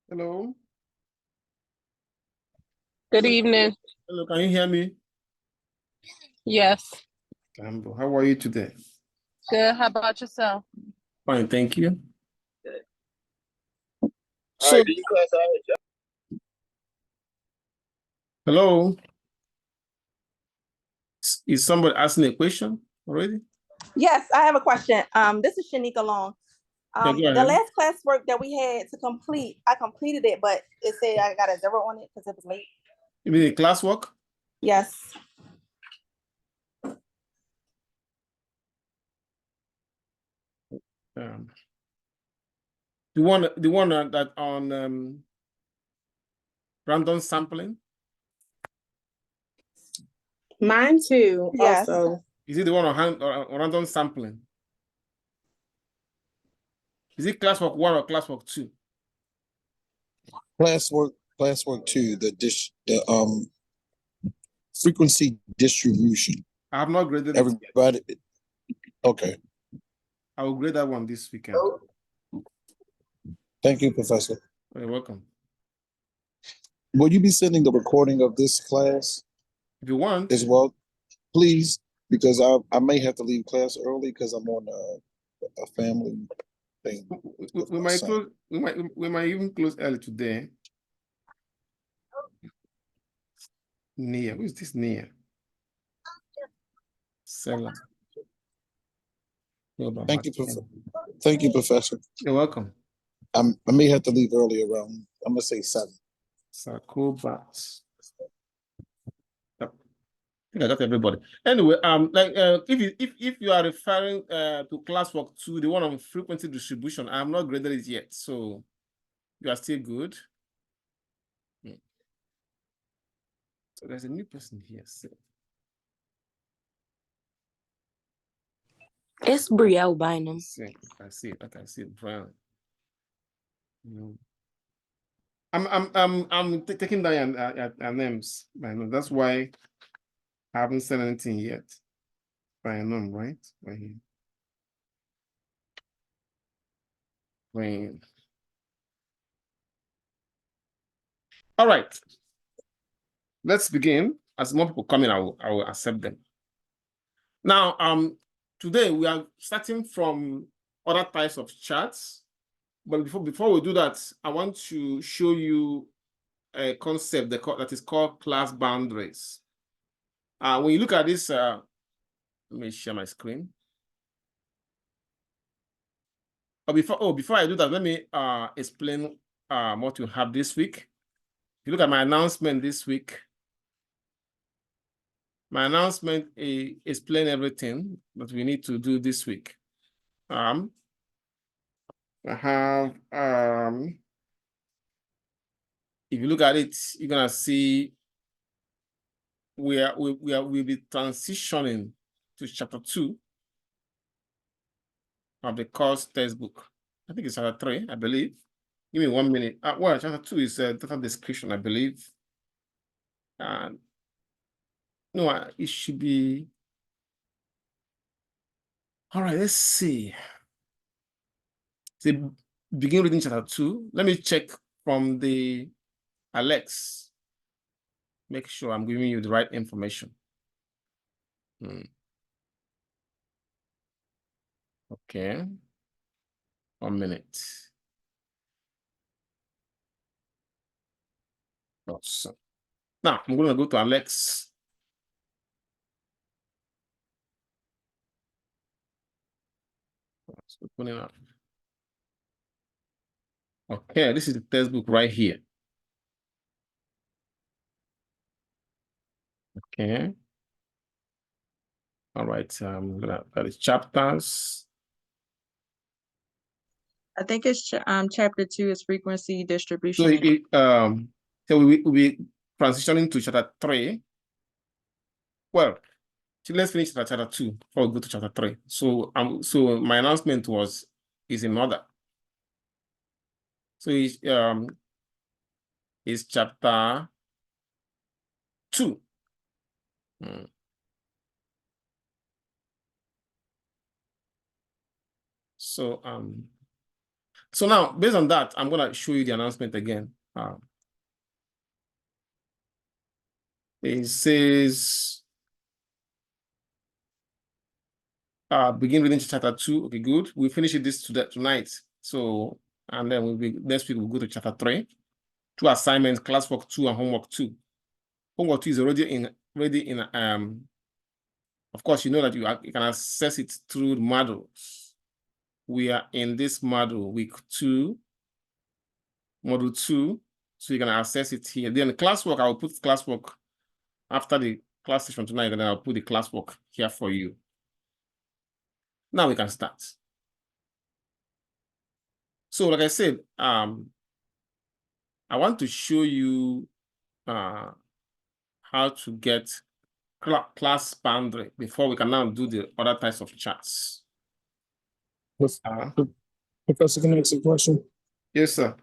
Hello. Good evening. Hello, can you hear me? Yes. How are you today? Good. How about yourself? Fine, thank you. Good. So, hello. Is somebody asking a question already? Yes, I have a question. This is Shanika Long. Yeah, go The ahead. last classwork that we had to complete, I completed it, but it said I got a 0 on it because it was late. You mean the classwork? Yes. The one that on random sampling? Mine too. Yes. Also, Is it the one on random sampling? Is it classwork 1 or classwork 2? Classwork 2, the frequency distribution. I have not graded it yet. Everybody, okay. I will grade that one this weekend. Thank you, Professor. You're welcome. Will you be sending the recording of this class If you want. as well, please? Because I may have to leave class early because I'm on a family thing. We might close. We might even close early today. Nia, who is this Nia? Seller. Thank you, Thank you, Professor. You're welcome. I may have to leave early around, I'm gonna say 7. Sarcobat. I think I got everybody. Anyway, if you are referring to classwork 2, the one on frequency distribution, I have not graded it yet, so you are still good. So there's a new person here. So. it's Brielle Bynum. I see it. I see it. Brown. I'm taking down your names. I know that's why I haven't said anything yet. By name, right? When. All right. Let's begin. As more people come in, I will accept them. Now, today we are starting from other types of charts. But before we do that, I want to show you a concept that is called class boundaries. When you look at this, let me share my screen. Before I do that, let me explain what you have this week. If you look at my announcement this week, my announcement explain everything that we need to do this week. I have if you look at it, you're gonna see we'll be transitioning to chapter 2 of the course textbook. I think it's chapter 3, I believe. Give me 1 minute. Well, chapter 2 is data description, I believe. No, it should be. All right, let's see. So begin reading chapter 2. Let me check from the Alex. Make sure I'm giving you the right information. Okay. 1 minute. Awesome. Now I'm going to go to Alex. Opening up. Okay, this is the textbook right here. Okay. All right. That is chapters. I think it's chapter 2 is frequency distribution. So we'll be transitioning to chapter 3. Well, let's finish chapter 2 before we go to chapter 3. So my announcement is in order. So it's chapter 2. So So now, based on that, I'm going to show you the announcement again. It says, begin reading chapter 2. Okay, good. We finish this tonight. So, and then next week we'll go to chapter 3. 2 assignments, classwork 2 and homework 2. Homework 2 is already in, of course, you know that you can access it through the modules. We are in this module, week 2, module 2. So you can access it here. Then the classwork, I will put classwork after the class session tonight, and then I'll put the classwork here for you. Now we can start. So like I said, I want to show you how to get class boundary before we can now do the other types of charts. Professor, can I ask a question? Yes, sir.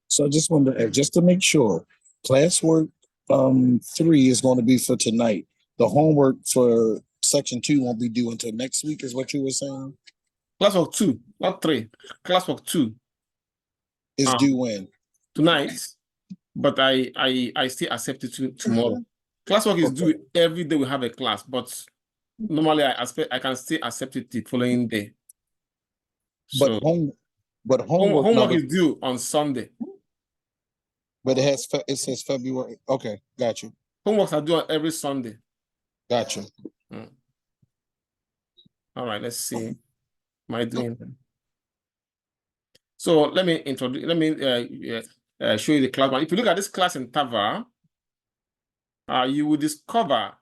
So I just wanted to add, just to make sure, classwork 3 is going to be for tonight. The homework for section 2 won't be due until next week, is what you were saying? Classwork 2, not 3. Classwork 2 is due when? Tonight, but I still accept it tomorrow. Classwork is due every day we have a class, but normally I can still accept it the following day. But So homework is due on Sunday. But it says February. Okay, got you. Homeworks are due on every Sunday. Got you. All right, let's see. Am I doing them? So let me introduce. Let me show you the class. If you look at this class in Tava, you will discover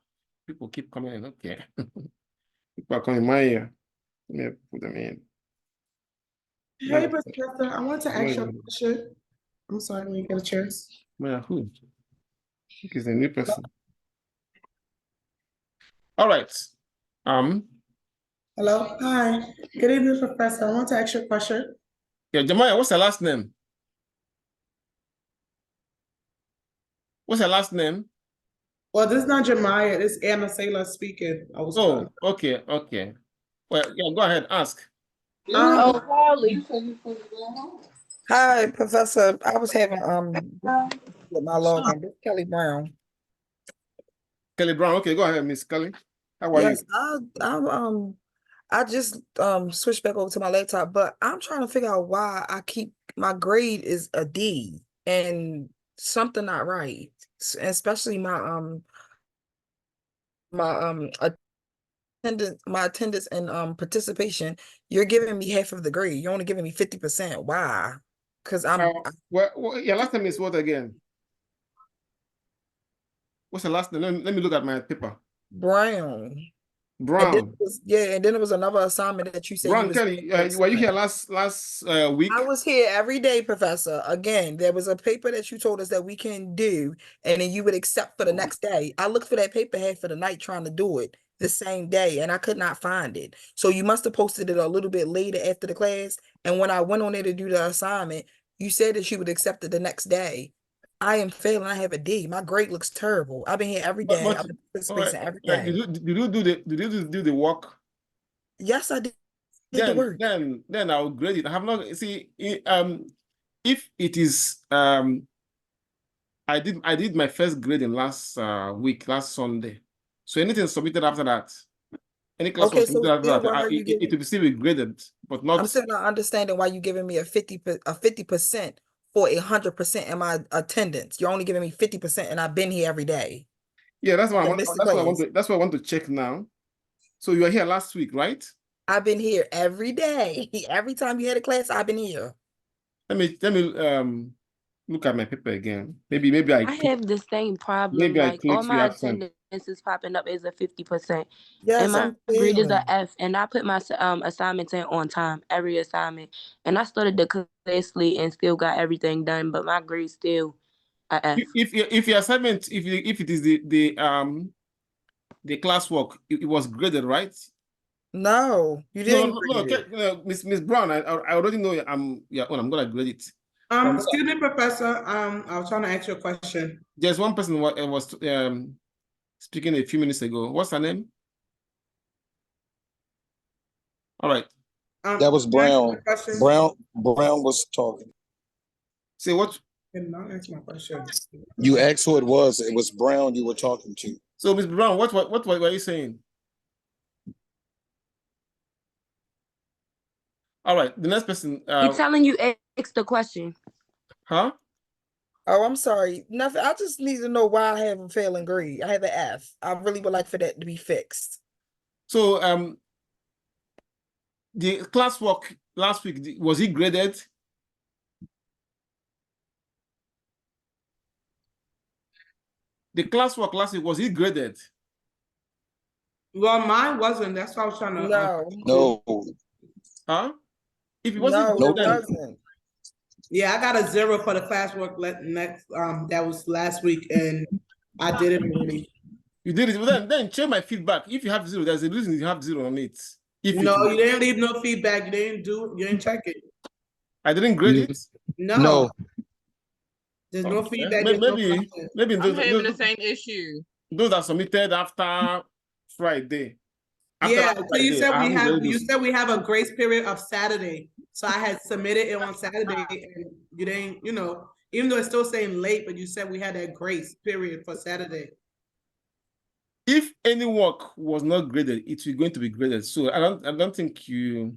people keep coming in. Okay, people are coming my ear. Let me put them in. Hey, Professor, I want to ask you a question. I'm sorry, when you get a chance. Maya, who? Is a new person. All right. Hello. Hi. Good evening, Professor. I want to ask you a question. Yeah, Jamaya, what's her last name? What's her last name? Well, this is not Jemiah. It's Anna Saylor speaking. Okay. Well, yeah, go ahead, ask. Holly. Hi, Professor. I was having with my login. This is Kelly Brown. Kelly Brown. Okay, go ahead, Miss Kelly. How are you? Yes, I just switched back over to my laptop, but I'm trying to figure out why my grade is a D and something not right, especially my attendance and participation. You're giving me half of the grade. You're only giving me 50%. Why? Because your last name is what again? What's the last name? Let me look at my paper. Brown. Brown. And then there was another assignment that you said. Brown Kelly, were you here last week? I was here every day, Professor. Again, there was a paper that you told us that we can do, and then you would accept for the next day. I looked for that paper half of the night trying to do it the same day, and I could not find it. So you must have posted it a little bit later after the class. And when I went on there to do the assignment, you said that you would accept it the next day. I am failing. I have a D. My grade looks terrible. I've been here every day. I've been participating every day. Did you do the work? Yes, I did. The work. Then I'll grade it. I have not if it is I did my first grading last last Sunday. So anything submitted after that, any class was submitted after that, it will still be graded, but not. I'm still not understanding why you're giving me a 50% for 100% in my attendance. You're only giving me 50%, and I've been here every day. Yeah, that's what I want to check now. So you were here last week, right? I've been here every day. Every time you had a class, I've been here. Let me look at my paper again. Maybe I have the same problem. Maybe like all my attendance is popping up as a 50%. Yes, and my grade is a F. And I put my assignments in on time, every assignment. And I started the class late and still got everything done, but my grade still a F. If your assignment, if it is the classwork, it was graded, right? No, you didn't. No, Miss Brown, I already know I'm gonna grade it. Excuse me, Professor. I was trying to ask you a question. There's one person was speaking a few minutes ago. What's her name? All right. That was can I ask my Brown. question? Brown was talking. Say what? Can I ask my question? You asked who it was. It was Brown you were talking to. So, Ms. Brown, what were you saying? All right, the next person. He's telling you ask the question. Huh? Oh, I'm sorry. Nothing. I just need to know why I have a failing grade. I have an F. I really would like for that to be fixed. So, the classwork last week, was it graded? The classwork last week, was it graded? Well, mine wasn't. That's why I was trying to. No. No. Huh? If it wasn't No, graded, it then wasn't. Yeah, I got a 0 for the classwork next. That was last week, and I did it already. you did it. Well, then check my feedback. If you have 0, there's a reason you have 0 on it. If No, it, you didn't leave no feedback. You didn't check it. I didn't grade it. No, there's no Okay. feedback. There's no Maybe I'm having the same issue. those are submitted after Friday. After Yeah, last so Friday, you said I haven't graded you those. said we have a grace period of Saturday. So I had submitted it on Saturday, and you didn't, even though it's still saying late, but you said we had that grace period for Saturday. If any work was not graded, it will going to be graded. So I don't think you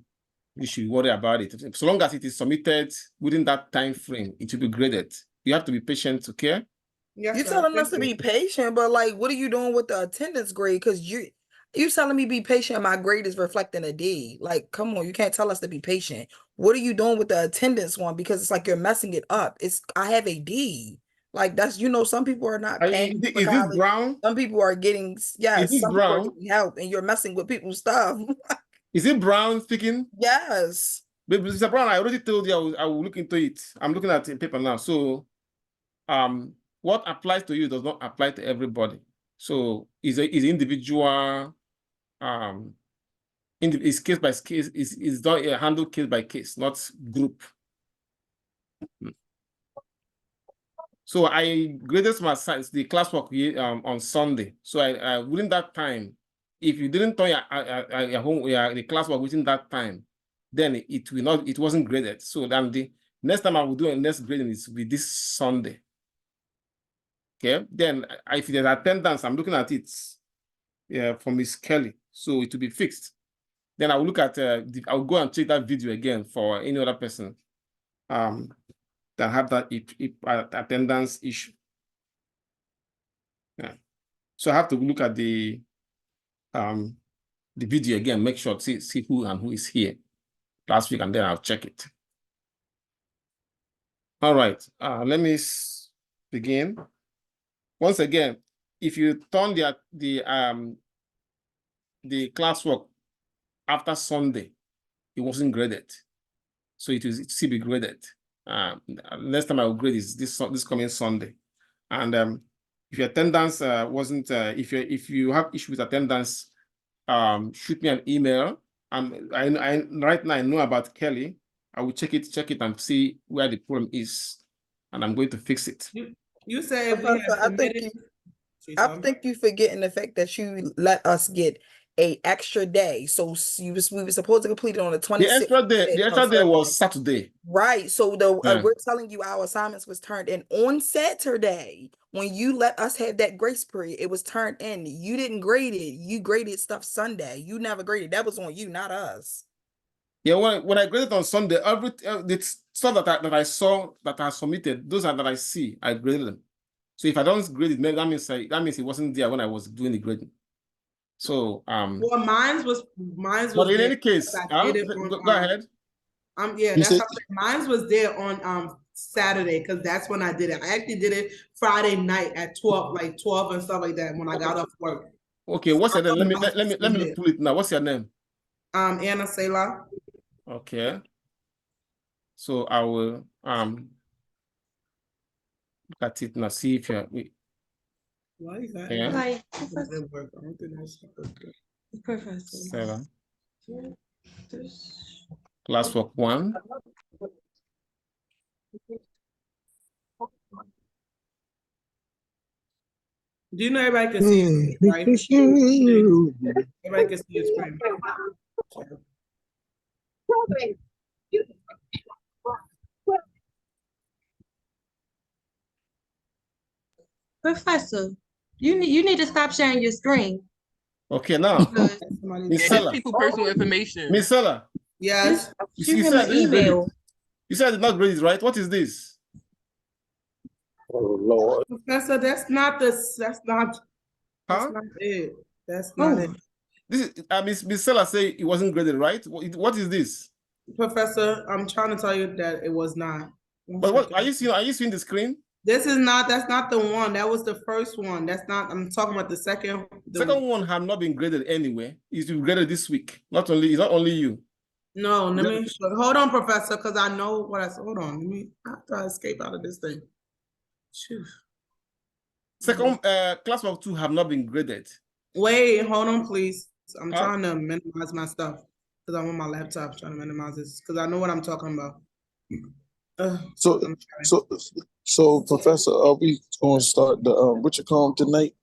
should worry about it. So long as it is submitted within that time frame, it will be graded. You have to be patient, okay? Yes, You sir. telling us Thank to you. be patient, but like, what are you doing with the attendance grade? Because you telling me be patient. My grade is reflecting a D. Like, come on, you can't tell us to be patient. What are you doing with the attendance one? Because it's like you're messing it up. I have a D. Like that's some people are not paying for Is this college. brown? Some people are getting Is this some people are brown? getting help, and you're messing with people's stuff. Is it Brown speaking? Yes. But Mr. Brown, I already told you I will look into it. I'm looking at the paper now. So what applies to you does not apply to everybody. So is individual is case by case, is done handled case by case, not group. So I graded my science, the classwork on Sunday. So I within that time, if you didn't turn the classwork within that time, then it wasn't graded. So then the next time I will do a next grading is with this Sunday. Okay, then if there's attendance, I'm looking at it from Miss Kelly, so it will be fixed. Then I will look at I'll go and check that video again for any other person that have that attendance issue. Yeah. So I have to look at the video again, make sure see who and who is here last week, and then I'll check it. All right, let me begin. Once again, if you turn the classwork after Sunday, it wasn't graded, so it will still be graded. Next time I will grade is this coming Sunday, and if your attendance wasn't, if you have issue with attendance, shoot me an email. I right now I know about Kelly. I will check it and see where the problem is, and I'm going to fix it. You said we have submitted. I think you forgetting the fact that you let us get a extra day. So we were supposed to complete it on the 26th. The extra day was Saturday. Right. So we're telling you our assignments was turned in on Saturday. When you let us have that grace period, it was turned in. You didn't grade it. You graded stuff Sunday. You never graded. That was on you, not us. Yeah, when I graded on Sunday, the stuff that I saw that I submitted, those are that I see, I graded them. So if I don't grade it, maybe that means it wasn't there when I was doing the grading. So well, mine was but in there. any case, go ahead. Yeah, that's how mine was there on Saturday, because that's when I did it. I actually did it Friday night at 12 and stuff like that when I got off work. Okay, what's your name? Let me pull it now. What's your name? Anna Selah. Okay. So I will look at it now, see if you're Why is that? yeah. I don't think that's Professor. 7. Classwork 1. Do you know everybody can see it, right? Everybody can see your screen. Professor, you need to stop sharing your screen. Okay, now, Because Miss It's Sella, people personal information. Miss Sella, Yes. shoot you him said an I didn't grade it. email. You said I did not grade it, right? What is this? Oh Lord. Professor, that's not Huh? it. That's not it. This is Miss Sella say it wasn't graded, right? What is this? Professor, I'm trying to tell you that it was not. But what are you seeing? Are you seeing the screen? That's not the one. That was the first one. That's not, I'm talking about the second. Second one have not been graded anyway. It's been graded this week. It's not only you. No, let me hold on, Professor, because I know what I said. Hold on. I have to escape out of this thing. Phew. Second class of 2 have not been graded. Wait, hold on, please. I'm Huh? trying to minimize my stuff because I'm on my laptop trying to minimize this because I know what I'm talking about. So, Professor, are we going to start the what you call them tonight?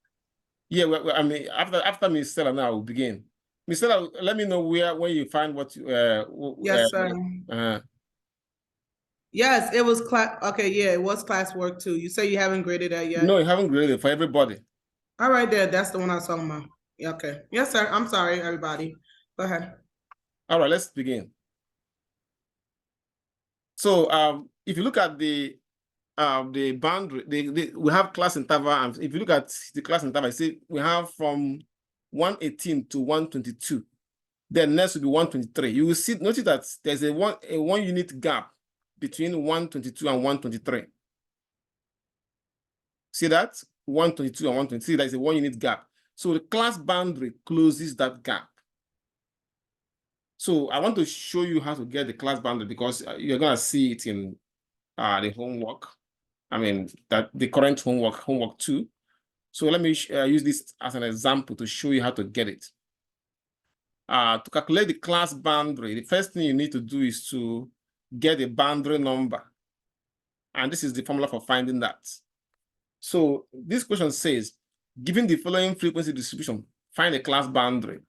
Yeah, I mean, after Miss Stella, now we'll begin. Miss Stella, let me know where you find what. Yes, sir. Yes, it was class. Okay, yeah, it was classwork too. You say you haven't graded that yet? No, you haven't graded for everybody. All right, there. That's the one I was talking about. Yeah, okay. Yes, sir. I'm sorry, everybody. Go ahead. All right, let's begin. So, if you look at the boundary, we have class interval, and if you look at the class interval, see we have from 118 to 122. Then next will be 123. You will notice that there's a one unit gap between 122 and 123. See that? 122 and 123, there's a 1 unit gap. So the class boundary closes that gap. So I want to show you how to get the class boundary because you're going to see it in the homework. I mean, that the current homework 2. So let me use this as an example to show you how to get it. To calculate the class boundary, the first thing you need to do is to get a boundary number. And this is the formula for finding that. So this question says, given the following frequency distribution, find a class boundary.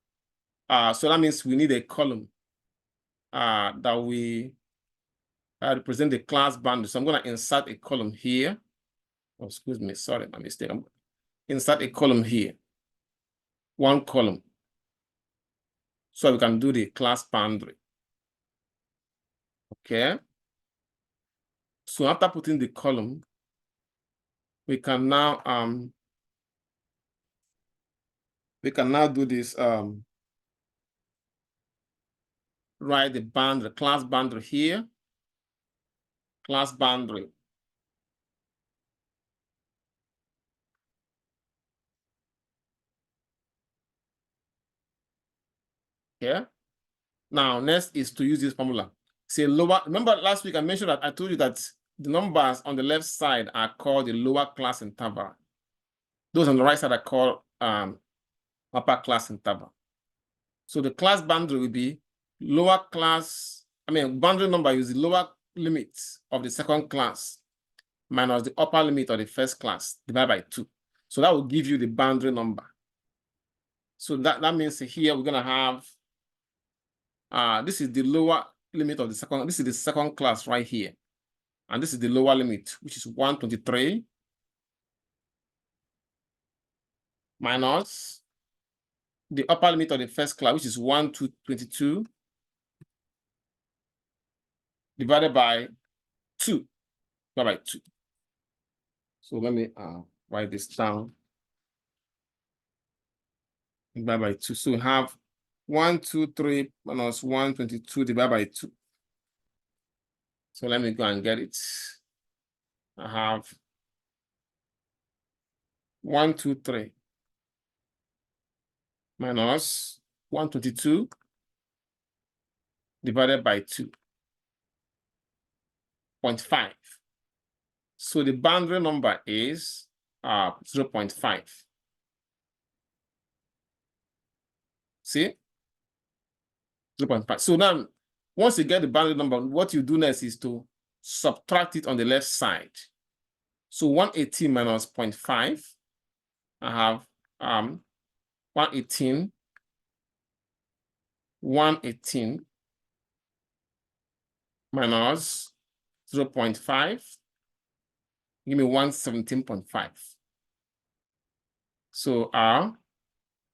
So that means we need a column that we represent the class boundary. So I'm going to insert a column here. Oh, excuse me, sorry, my mistake. I'm insert a column here. 1 column. So we can do the class boundary. Okay. So after putting the column, we can now do this, write the boundary, class boundary here, class boundary. Okay. Now, next is to use this formula. Say lower, remember last week I mentioned that I told you that the numbers on the left side are called the lower class interval. Those on the right side are called upper class interval. So the class boundary will be lower class, boundary number is the lower limit of the second class minus the upper limit of the first class divided by 2. So that will give you the boundary number. So that means here we're gonna have this is the lower limit of the second, this is the second class right here. And this is the lower limit, which is 123 minus the upper limit of the first class, which is 122 divided by 2. Divided by 2. So let me write this down. Divided by 2. So we have 123 minus 122 divided by 2. So let me go and get it. I have 123 minus 122 divided by 2.5. So the boundary number is 0.5. See? 0.5. So now, once you get the boundary number, what you do next is to subtract it on the left side. So 118 minus 0.5, I have 118 minus 0.5. Give me 117.5. So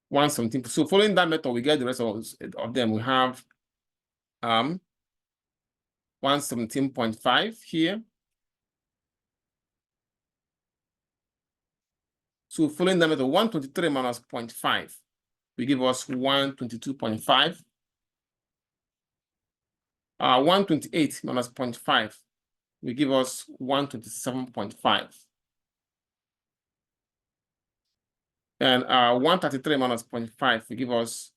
117. So following that method, we get the rest of them. We have 117.5 here. So following that method, 123 minus 0.5 will give us 122.5. 128 minus 0.5 will give us 127.5. And 133 minus 0.5 will give us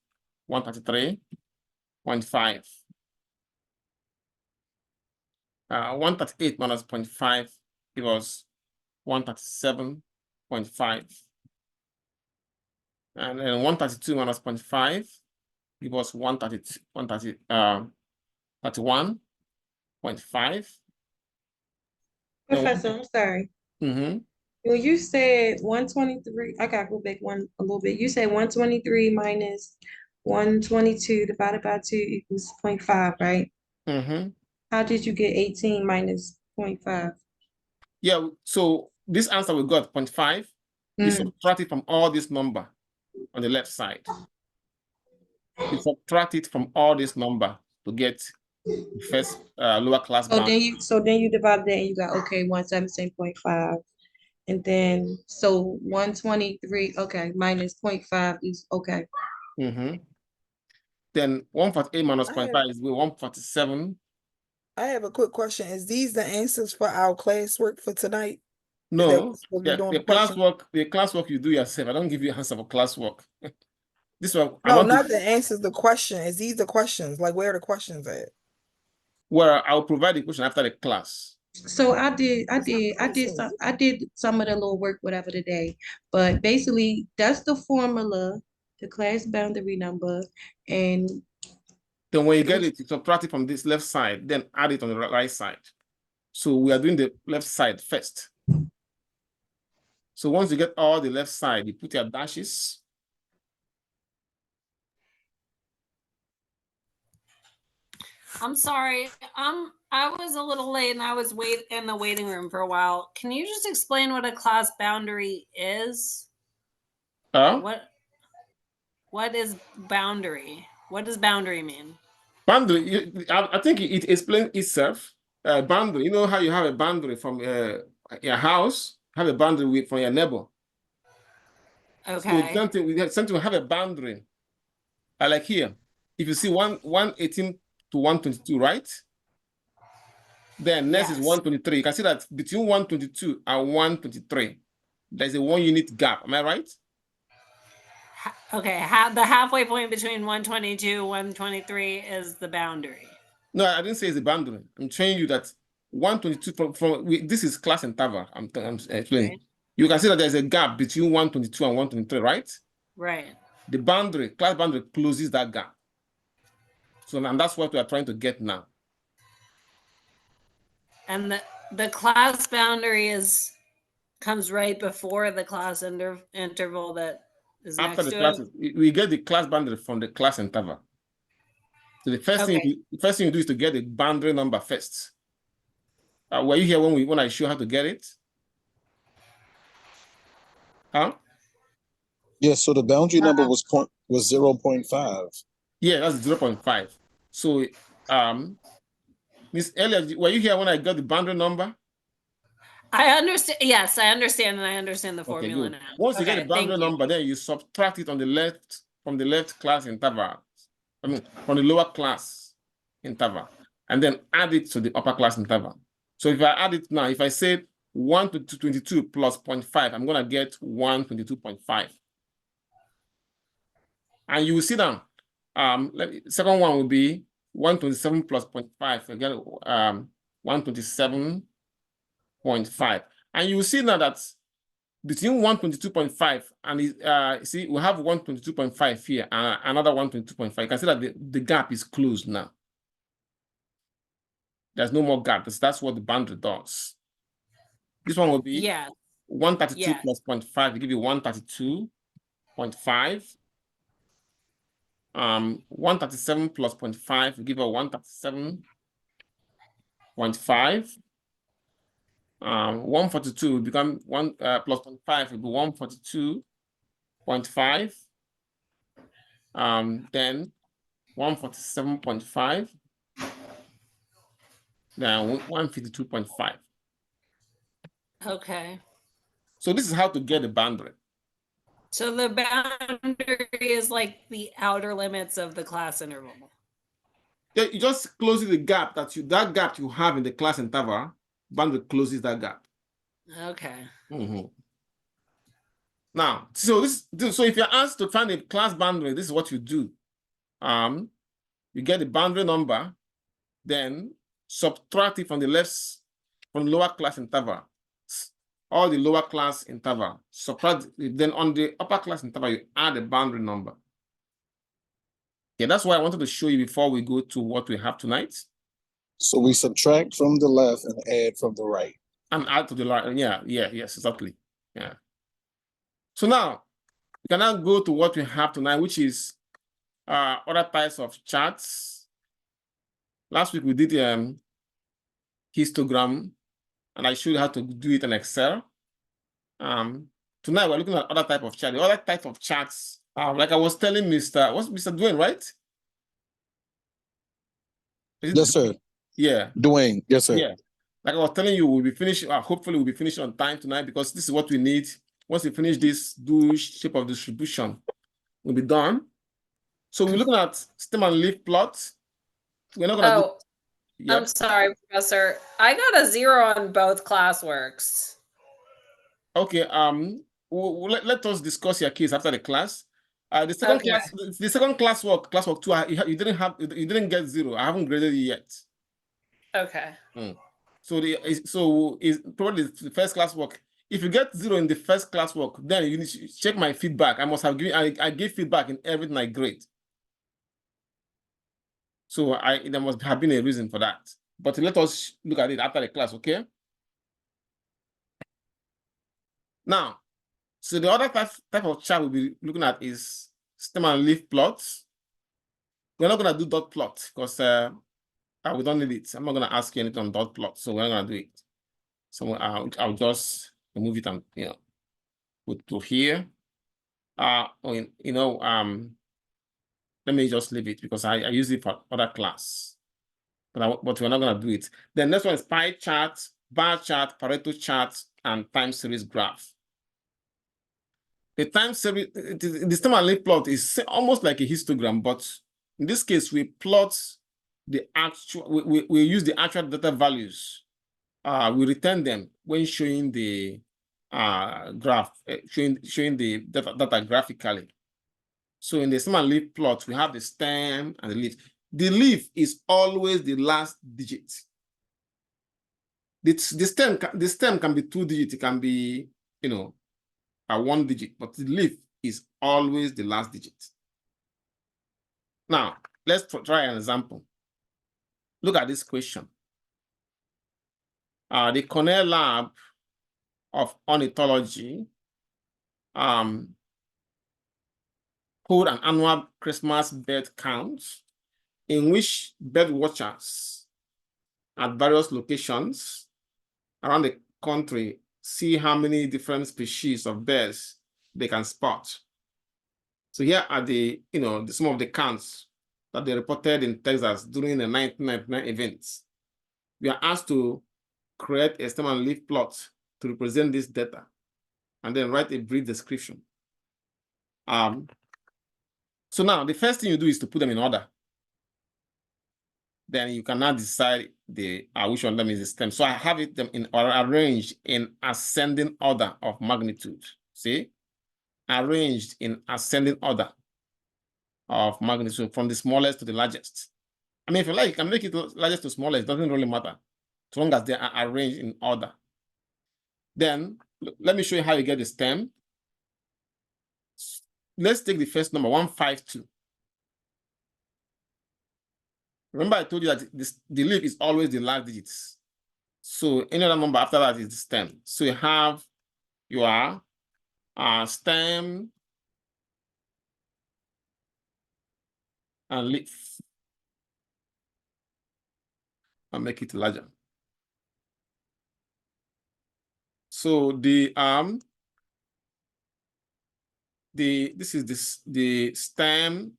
133.5. 138 minus 0.5 give us 137.5. And then 132 minus 0.5 give us 31.5. Professor, I'm sorry. Mm-hmm. When you said 123, I gotta go back a little bit. You said 123 minus 122 divided by 2 equals 0.5, right? Mm-hmm. How did you get 18 minus 0.5? Yeah, so this answer we got 0.5. You subtract it from all this number on the left side. You subtract it from all this number to get the first lower class boundary. So then you divide that and you got, okay, 117.5. And then, so 123, okay, minus 0.5 is okay. Mm-hmm. Then 148 minus I 0.5 is 147. I have a quick question. Is these the answers for our classwork for tonight? No, We'll be doing the the question? classwork you do yourself. I don't give you answer for classwork. This one, I No, want not to, the answers, the question. Is these the questions? Like, where are the questions at? well, I'll provide the question after the class. So I did some of the little work, whatever today, but basically that's the formula, the class boundary number, and Then when you get it, you subtract it from this left side, then add it on the right side. So we are doing the left side first. So once you get all the left side, you put your dashes. I'm sorry. I was a little late and I was in the waiting room for a while. Can you just explain what a class boundary is? What is boundary? What does boundary mean? Boundary, I think it explains itself. Boundary, you know how you have a boundary from your house, have a boundary from your neighbor. Okay. So something we have a boundary. Like here, if you see 118 to 122, right? Then next is 123. You can see that between 122 and 123, there's a 1 unit gap. Am I right? Okay, the halfway point between 122 and 123 is the boundary. No, I didn't say it's a boundary. I'm showing you that 122 this is class interval. I'm explaining. Right. You can see that there's a gap between 122 and 123, right? Right. The boundary, class boundary, closes that gap. So and that's what we are trying to get now. And the class boundary comes right before the class interval that is After next the to class, it? we get the class boundary from the class interval. So the first thing you do is to get the boundary number first. Were you here when I show how to get it? Huh? Yeah, so the boundary number was 0.5. Yeah, that's 0.5. So Miss Elliot, were you here when I got the boundary number? I understand. Yes, I understand, and I understand the formula now. Once you get the boundary number, then you subtract it on the left from the left class interval. I mean, from the lower class interval, and then add it to the upper class interval. So if I add it now, if I say 1 to 22 plus 0.5, I'm going to get 122.5. And you will see that second one will be 127 plus 0.5. You get 127.5. And you will see now that between 122.5 and see, we have 122.5 here and another 122.5. You can see that the gap is closed now. There's no more gap. That's what the boundary does. This one will be 132 plus 0.5 will give you 132.5. 137 plus 0.5 will give you 137. 0.5. 142 will become 1 plus 0.5 will be 142.5. Then 147.5. Then 152.5. Okay. So this is how to get the boundary. So the boundary is like the outer limits of the class interval. Yeah, you just close the gap that gap you have in the class interval, boundary closes that gap. Okay. Now, so if you're asked to find a class boundary, this is what you do. You get the boundary number, then subtract it from the lower class interval, all the lower class interval. Subtract it, then on the upper class interval, you add the boundary number. Yeah, that's why I wanted to show you before we go to what we have tonight. So we subtract from the left and add from the right. And add to the right. Yes, exactly. Yeah. So now we can now go to what we have tonight, which is other types of charts. Last week we did histogram, and I showed you how to do it in Excel. Tonight we're looking at other type of chart. The other type of charts, like I was telling what's Mr. Dwayne, right? Yes, sir. Yeah. Dwayne, yes, sir. Yeah. Like I was telling you, we'll be finished. Hopefully, we'll be finished on time tonight because this is what we need. Once we finish this, do shape of distribution, we'll be done. So we're looking at stem and leaf plots. We're not gonna do. Yep. I'm sorry, Professor. I got a 0 on both classworks. Okay. Let us discuss your case after the class. The second class, the second classwork 2, you didn't get 0. I haven't graded it yet. Okay. So is probably the first classwork. If you get 0 in the first classwork, then you need to check my feedback. I must have given. I gave feedback in everything I grade. So there must have been a reason for that. But let us look at it after the class, okay? Now, so the other type of chart we'll be looking at is stem and leaf plots. We're not gonna do dot plot because we don't need it. I'm not gonna ask you anything on dot plot, so we're not gonna do it. So I'll just remove it and put to here. Let me just leave it because I use it for other class. But we're not gonna do it. The next one is pie chart, bar chart, Pareto chart, and time series graph. The time series, the stem and leaf plot is almost like a histogram, but in this case, we plot the actual, we use the actual data values. We return them when showing the graph, showing the data graphically. So in the stem and leaf plot, we have the stem and the leaf. The leaf is always the last digit. The stem can be 2 digits, it can be, 1 digit, but the leaf is always the last digit. Now, let's try an example. Look at this question. The Cornell Lab of Ornithology hold an annual Christmas bird count in which bird watchers at various locations around the country see how many different species of birds they can spot. So here are the, some of the counts that they reported in Texas during the 1999 events. We are asked to create a stem and leaf plot to represent this data and then write a brief description. So now the first thing you do is to put them in order. Then you can now decide which one of them is the stem. So I have them arranged in ascending order of magnitude. See? Arranged in ascending order of magnitude from the smallest to the largest. I mean, if you like, you can make it largest to smallest. It doesn't really matter, as long as they are arranged in order. Then let me show you how you get the stem. Let's take the first number, 152. Remember, I told you that the leaf is always the last digits. So any other number after that is the stem. So you have your stem and leaf. I'll make it larger. So this is the stem,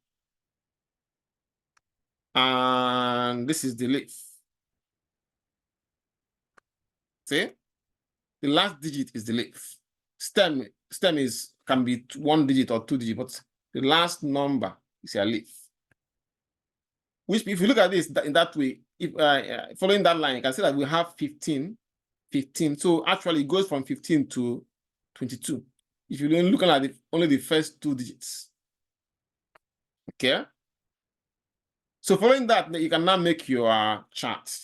and this is the leaf. See, the last digit is the leaf. Stem can be 1 digit or 2 digit, but the last number is a leaf. Which, if you look at this in that way, if following that line, you can see that we have 15. So actually, it goes from 15 to 22. If you're looking at only the first 2 digits. Okay. So following that, you can now make your chart.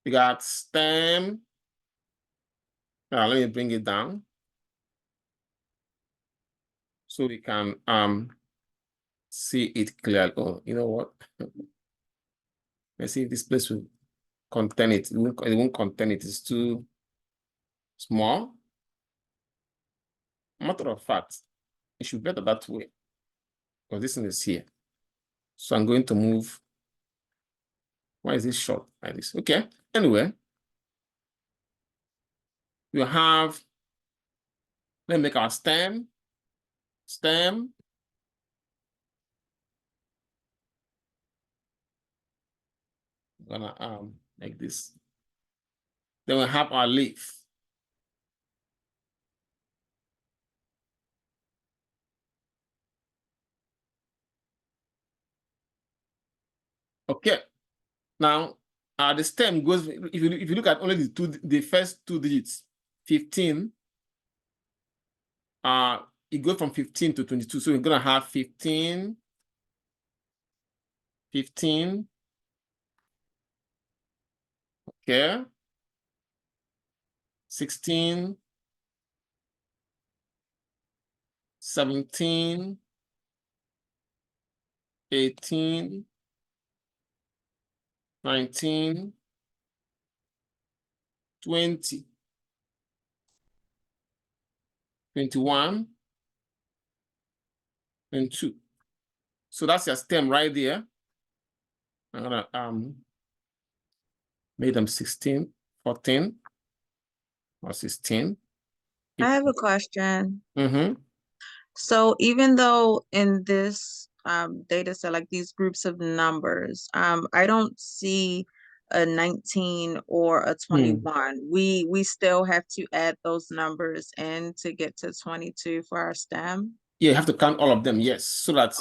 You got stem. Let me bring it down so we can see it clearly. Oh, you know what? Let's see if this place will contain it. It won't contain it. It's too small. Matter of fact, it should be better that way, because this one is here. So I'm going to move. Why is this short like this? Okay. Anyway, you have, let's make our stem. I'm gonna make this. Then we have our leaf. Okay. Now, the stem goes, if you look at only the first 2 digits, 15, it goes from 15 to 22. So we're gonna have 15, 15. Okay. 16, 17, 18, 19, 20, 21, and 2. So that's your stem right there. I'm gonna make them 16, 14, or 16. I have a question. Mm-hmm. So even though in this data set, like these groups of numbers, I don't see a 19 or a 21. We still have to add those numbers in to get to 22 for our stem. Yeah, you have to count all of them, yes, so that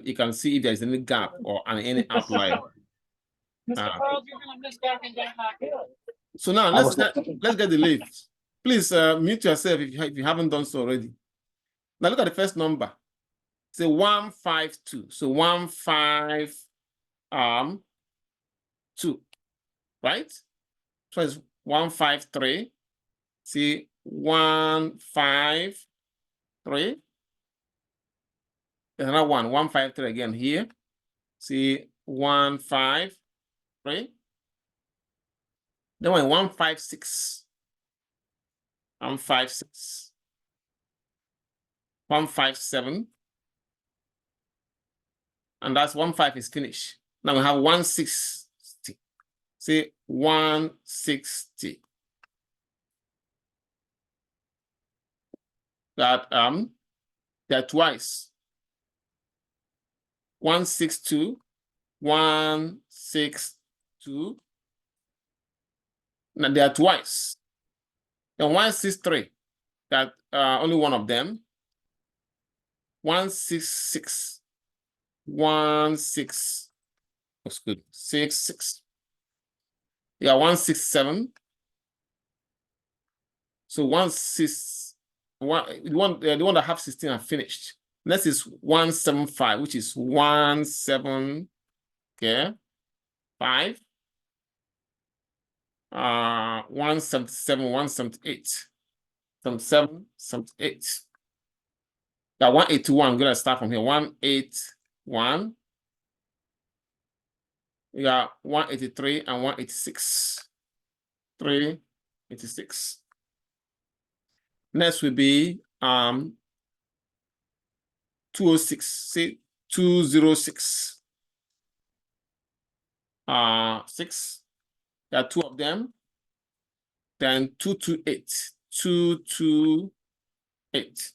you can see if there's any gap or any outlier. So now let's get the leaf. Please mute yourself if you haven't done so already. Now look at the first number. Say 152. So 152, right? So it's 153. See 153. There's another 153 again here. See 153. Then 156. 156. 157. And that's 15 is finished. Now we have 160. See 160. That they're twice. 162. 162. Now they are twice. Then 163. That only one of them. 166. 16. That's good. 66. Yeah, 167. So the one that have 16 are finished. Next is 175, which is 17. Okay, 5. 177, 178, 77, 78. Yeah, 181. I'm gonna start from here. 181. We got 183 and 186. 386. Next will be 206. See 206. 6. There are 2 of them. then 228. 228.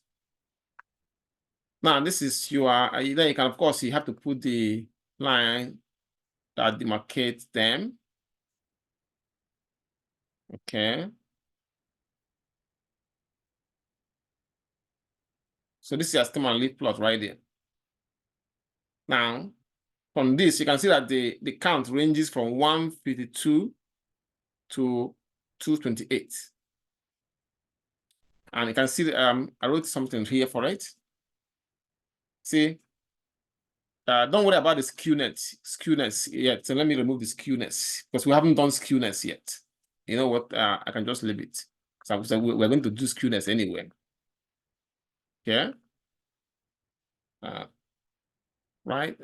Now, this is your, then you can, of course, you have to put the line that demarcates them. Okay. So this is your stem and leaf plot right there. Now, from this, you can see that the count ranges from 152 to 228. And you can see, I wrote something here for it. See, don't worry about the skewness yet. So let me remove the skewness because we haven't done skewness yet. You know what? I can just leave it. So we're going to do skewness anyway. Yeah. Right.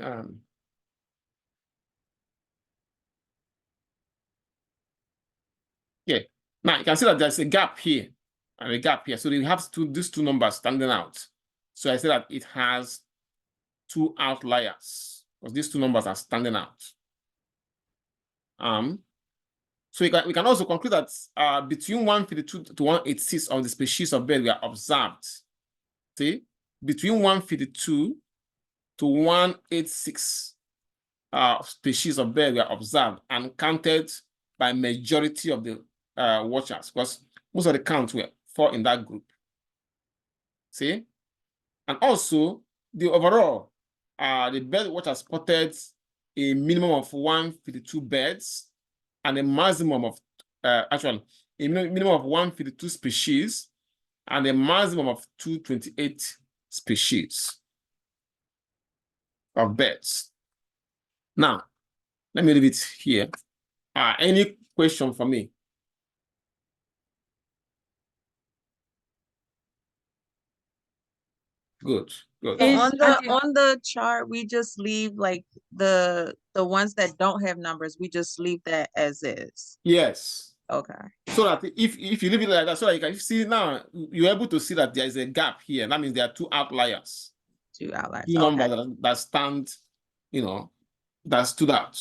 Yeah. Now you can see that there's a gap here and a gap here. So we have these two numbers standing out. So I say that it has two outliers because these two numbers are standing out. So we can also conclude that between 152 to 186 of the species of bird were observed. See, between 152 to 186 species of bird were observed and counted by majority of the watchers, because most of the counts were fall in that group. See, and also the overall, the bird watchers spotted a minimum of 152 birds and a maximum of actually a minimum of 152 species and a maximum of 228 species of birds. Now, let me leave it here. Any question for me? Good, good. So on the chart, we just leave like the ones that don't have numbers, we just leave that as is. Yes. Okay. So that if you leave it like that, so that you can see now, you're able to see that there is a gap here. That means there are two outliers. Two outliers. Two numbers that stand, you know, that stood out.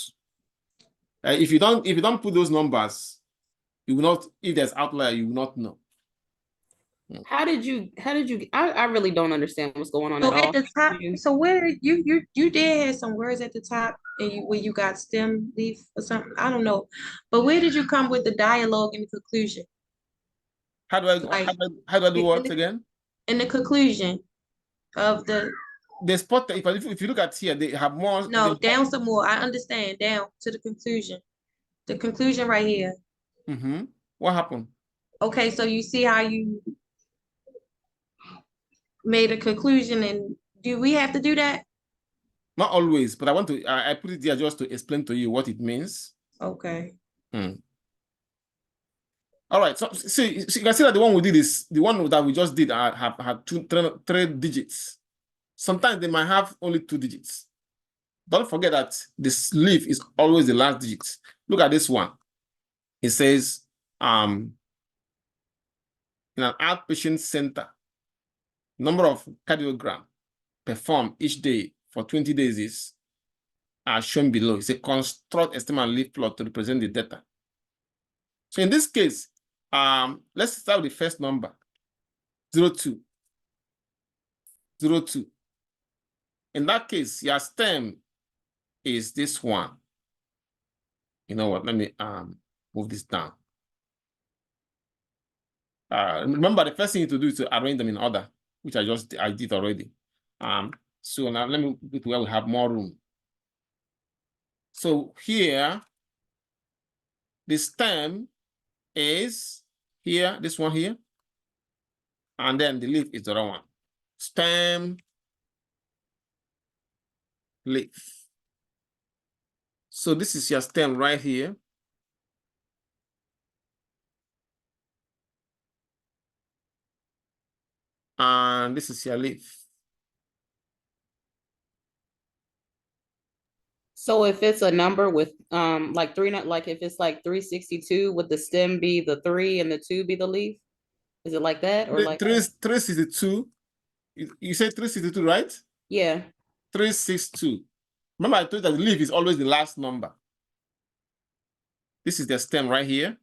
If you don't put those numbers, you will not. If there's outlier, you will not know. How did you I really don't understand what's going on So at all. at the top, so where you did have some words at the top and where you got stem leaf or something, I don't know. But where did you come with the dialogue and the conclusion? How do I do what again? In the conclusion of the spot, if you look at here, they have more. No, down some more. I understand. Down to the conclusion. The conclusion right here. Mm-hmm. What happened? Okay, so you see how you made a conclusion, and do we have to do that? Not always, but I want to. I put it there just to explain to you what it means. Okay. All right. So see, you can see that the one we did is the one that we just did had three digits. Sometimes they might have only 2 digits. Don't forget that this leaf is always the last digit. Look at this one. It says, in an outpatient center, number of cardiogram performed each day for 20 days is shown below. It's a construct estimate leaf plot to represent the data. So in this case, let's start with the first number, 02. 02. In that case, your stem is this one. You know what? Let me move this down. Remember, the first thing you need to do is to arrange them in order, which I did already. So now let me go to where we have more room. So here, the stem is here, this one here, and then the leaf is the other one. Stem, leaf. So this is your stem right here. And this is your leaf. So if it's a number with like if it's like 362, would the stem be the 3 and the 2 be the leaf? Is it like that or like 362? You said 362, right? Yeah. 362. Remember, I told you that the leaf is always the last number. This is the stem right here.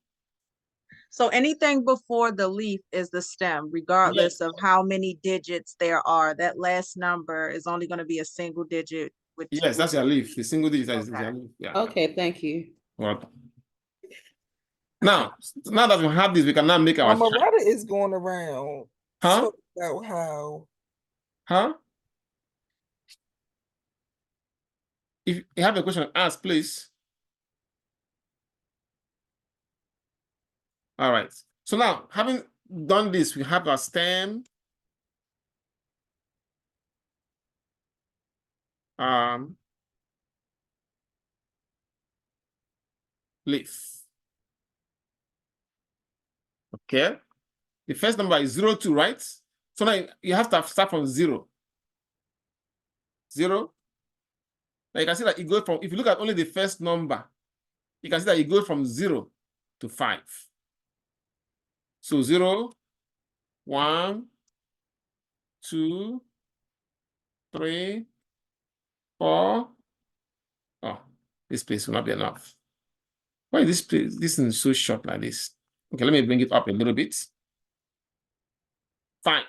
So anything before the leaf is the stem, regardless of how many digits there are. That last number is only going to be a single digit. Yes, that's your leaf. The single digit is Okay. your leaf. Yeah. Okay, thank you. Welcome. Now that we have this, we can now make our chart. Loretta is going around. Huh? Talk about how. Huh? If you have a question, ask, please. All right. So now, having done this, we have our stem, leaf. Okay. The first number is 0, 2, right? So now you have to start from 0. 0. Now you can see that it goes from, if you look at only the first number, you can see that it goes from 0 to 5. So 0, 1, 2, 3, 4. Oh, this place will not be enough. Why is this place? This is so short like this. Okay, let me bring it up a little bit. 5.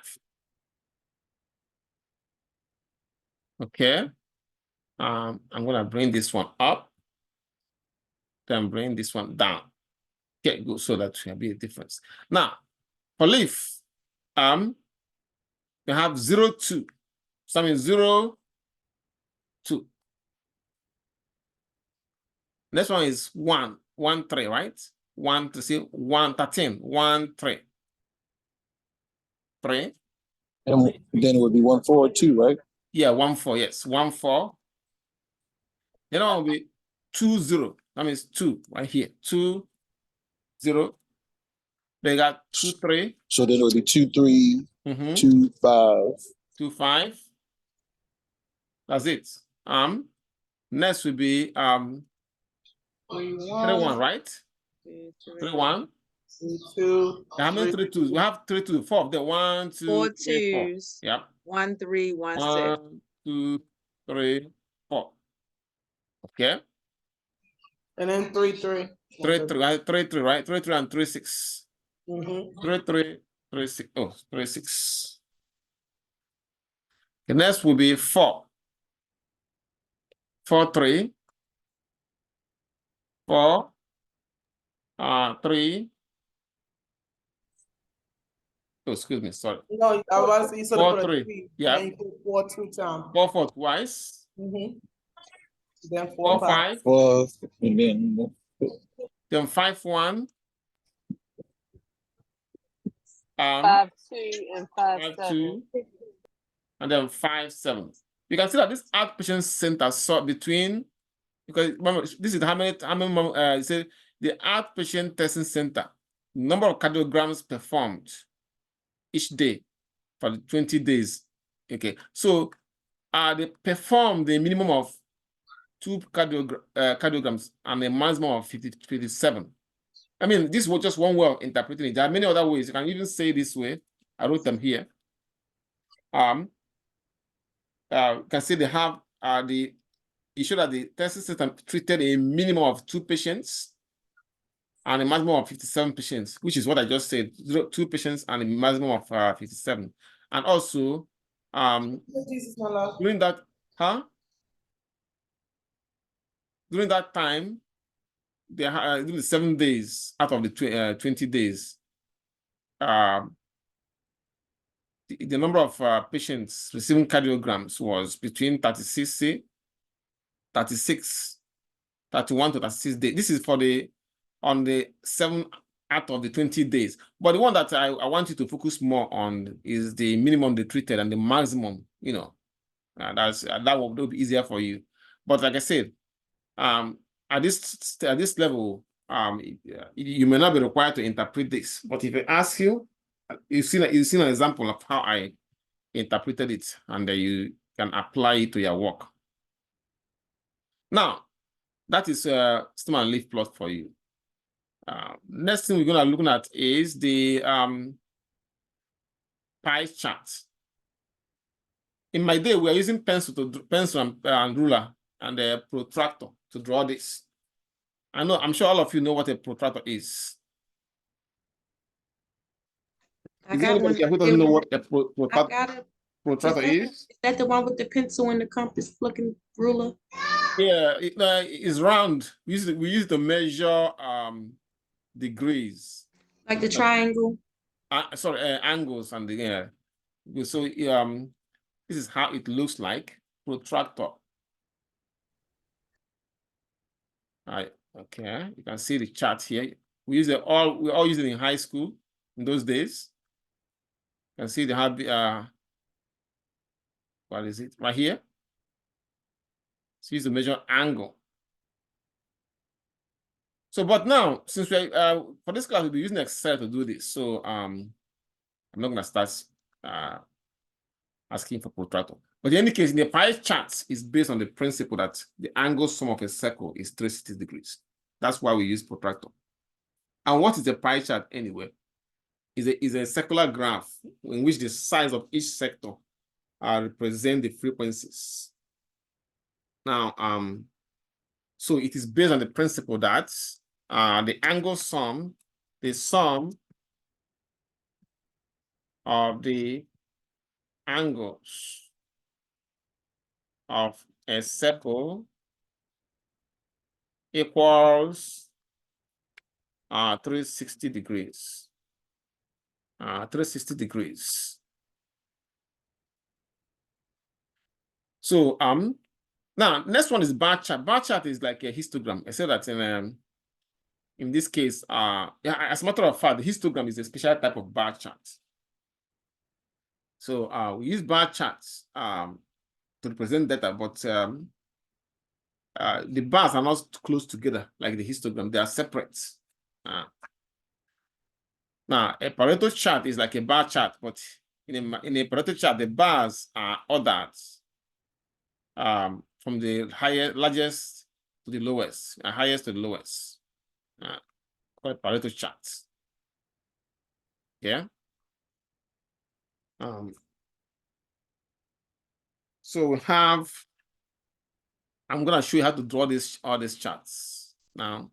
Okay. I'm gonna bring this one up, then bring this one down. Okay, good. So that will be a difference. Now, for leaf, we have 0, 2. So that means 0, 2. Next one is 1, 1, 3, right? 1 to see 1, 13, 1, 3. 3. And then it would be 1, 4, 2, right? Yeah, 1, 4, yes. 1, 4. The other one will be 2, 0. That means 2 right here. 2, 0. They got 2, 3. So then it would be 2, 3, 2, 5. 2, 5. That's it. Next will be 3, 1, right? 3, 1. 2. How many 3 2s? We have 3 2. 4 of them. 1, 2, 4 3, 4. twos. Yep. 1 3 1 6. 1, 2, 3, 4. Okay. And then 3 3. 3 3, right? 3 3, right? 3 3 and 3 6. 3 3 3 6. Oh, 3 6. The next will be 4. 4 3. 4. 3. Oh, excuse me, sorry. No, I was about to say you should 4 have put a 3. 3. Yeah. Then you put 4 2 times. 4 4 twice. Then 4 4 5. 5. 4, and Then 5 1. 5 2 and 5 5 7. 2. And then 5 7. You can see that this outpatient center sort between, because remember, this is how many say the outpatient testing center, number of cardiograms performed each day for the 20 days. Okay, so they performed the minimum of 2 cardiograms and a maximum of 57. I mean, this was just one way of interpreting it. There are many other ways. You can even say this way. I wrote them here. You can see they have you show that the testing system treated a minimum of 2 patients and a maximum of 57 patients, which is what I just said, 2 patients and a maximum of 57. And also, during that, during that time, they during the 7 days out of the 20 days, the number of patients receiving cardiograms was between 36, 31 to 36 days. This is for on the 7 out of the 20 days. But the one that I want you to focus more on is the minimum they treated and the maximum, that will be easier for you. But like I said, at this level, you may not be required to interpret this. But if I ask you, you've seen an example of how I interpreted it, and you can apply it to your work. Now, that is stem and leaf plot for you. Next thing we're going to look at is the pie chart. In my day, we are using pencil and ruler and a protractor to draw this. I'm sure all of you know what a protractor is. I Is there got anybody one. here who doesn't know what a I got it. protractor is? Is that the one with the pencil and the compass looking ruler? Yeah, it's round. We use to measure degrees. Like the triangle? Angles and the so this is how it looks like. Protractor. All right, okay. You can see the chart here. We all use it in high school in those days. You can see they have what is it right here? It's used to measure angle. So, but now, since we for this class, we'll be using Excel to do this. So I'm not gonna start asking for protractor. But in any case, in the pie chart is based on the principle that the angle sum of a circle is 360 degrees. That's why we use protractor. And what is a pie chart anyway? Is a circular graph in which the size of each sector represent the frequencies. Now, so it is based on the principle that the angle sum, the sum of the angles of a circle equals 360 degrees. 360 degrees. So now next one is bar chart. Bar chart is like a histogram. I said that in this case, as a matter of fact, the histogram is a special type of bar chart. So we use bar charts to represent data, but the bars are not close together like the histogram. They are separate. Now, a Pareto chart is like a bar chart, but in a Pareto chart, the bars are ordered from the largest to the lowest, highest to the lowest. Called Pareto chart. Yeah. So we have. I'm gonna show you how to draw all these charts now.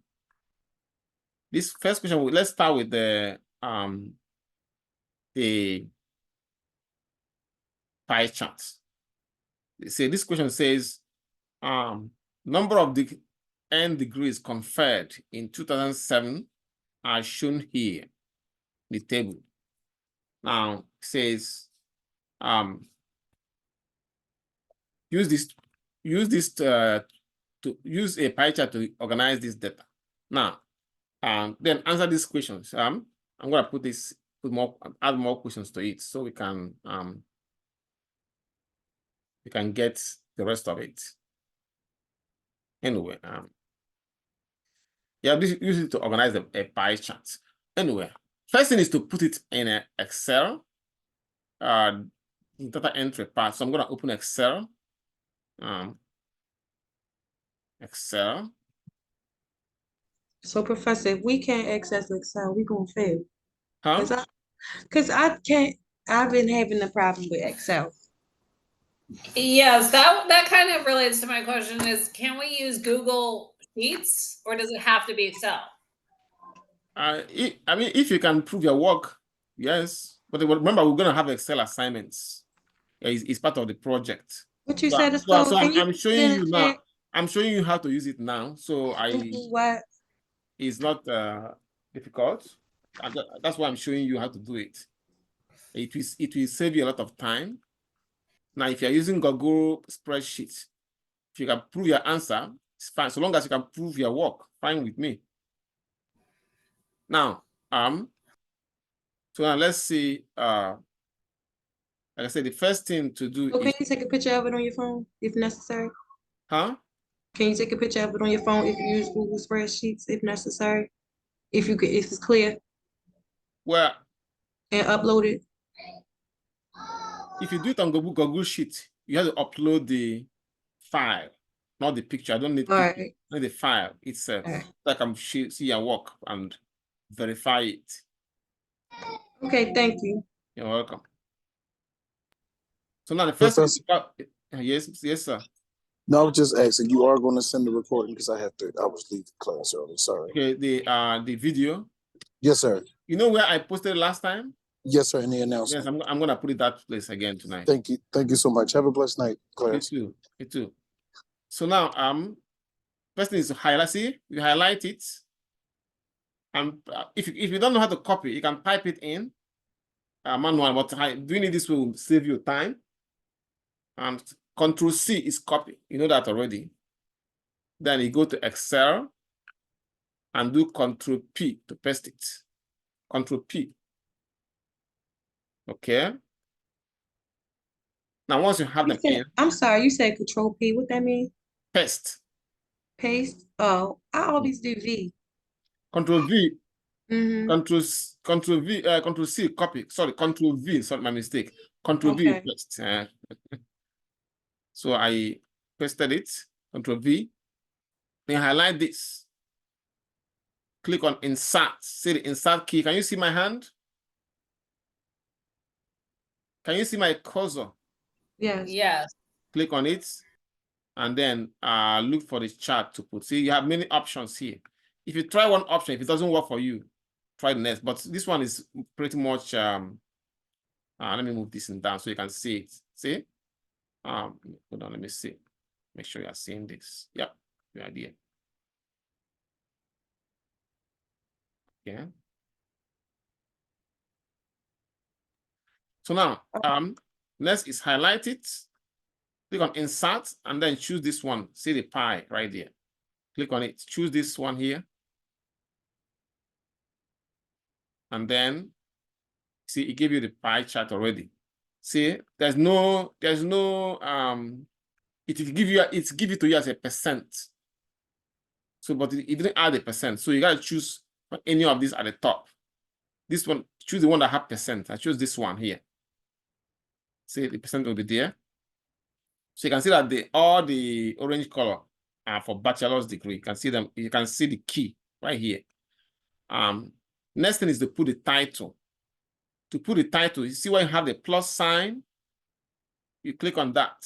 This first question, let's start with the pie chart. This question says number of the n degrees conferred in 2007 are shown here in the table. Now it says use a pie chart to organize this data. Now then answer these questions. I'm gonna add more questions to it so we can get the rest of it. Anyway, yeah, use it to organize a pie chart. Anyway, first thing is to put it in an Excel data entry part. So I'm gonna open Excel. Excel. So, Professor, if we can't access Excel, we're gonna fail. Huh? Because I can't. I've been having a problem with Excel. Yes, that kind of relates to my question is, can we use Google Sheets or does it have to be Excel? I mean, if you can prove your work, yes. But remember, we're gonna have Excel assignments. It's part of the project. What you said is so I'm showing you now. I'm showing you how to use it now. So what? It's not difficult. That's why I'm showing you how to do it. It will save you a lot of time. Now, if you're using Google spreadsheet, if you can prove your answer, it's fine. So long as you can prove your work, fine with me. Now, so now let's see. Like I said, the first thing to do Can you take a picture of it on your phone if necessary? Huh? Can you take a picture of it on your phone if you use Google spreadsheets if necessary? If it's clear. Well, and upload it. If you do it on Google Sheet, you have to upload the file, not the picture. I don't need picture, I need the file itself. So I can see your work and verify it. Okay, thank you. You're welcome. So now the first yes, sir. No, I was just asking. You are going to send the recording because I was leaving class early. Sorry. Okay, the video. Yes, sir. You know where I posted last time? Yes, sir, in the Yes, announcement. I'm gonna put it that place again tonight. Thank you. Thank you so much. Have a blessed night, You class. too. You too. So now, first thing is to highlight. See, you highlight it, and if you don't know how to copy, you can type it in manual. But doing it this way will save you time. And Control C is copy. You know that already. Then you go to Excel and do Control P to paste it. Control P. Okay. Now, once you have them in, I'm sorry, you said Control P. What that mean? paste. Paste. Oh, I always do V. Control V. Mm-hmm. Control C, copy. Sorry, Control V. Sorry, my mistake. Control V, Okay. paste. So I pasted it. Control V. Then highlight this. Click on Insert. See the Insert key. Can you see my hand? Can you see my cursor? Yes. Yes. Click on it, and then look for the chart to put. See, you have many options here. If you try one option, if it doesn't work for you, try the next. But this one is pretty much. Let me move this down so you can see it. See? Hold on, let me see. Make sure you are seeing this. Yep, good idea. Yeah. So now, next is highlight it. Click on Insert, and then choose this one. See the pie right there. Click on it. Choose this one here. And then, see, it gave you the pie chart already. See, it will give it to you as a percent. So, but it didn't add a percent. So you gotta choose any of these at the top. This one, choose the one that have percent. I choose this one here. See, the percent will be there. So you can see that all the orange color are for bachelor's degree. You can see them. You can see the key right here. Next thing is to put the title. To put the title, you see where you have the plus sign. You click on that.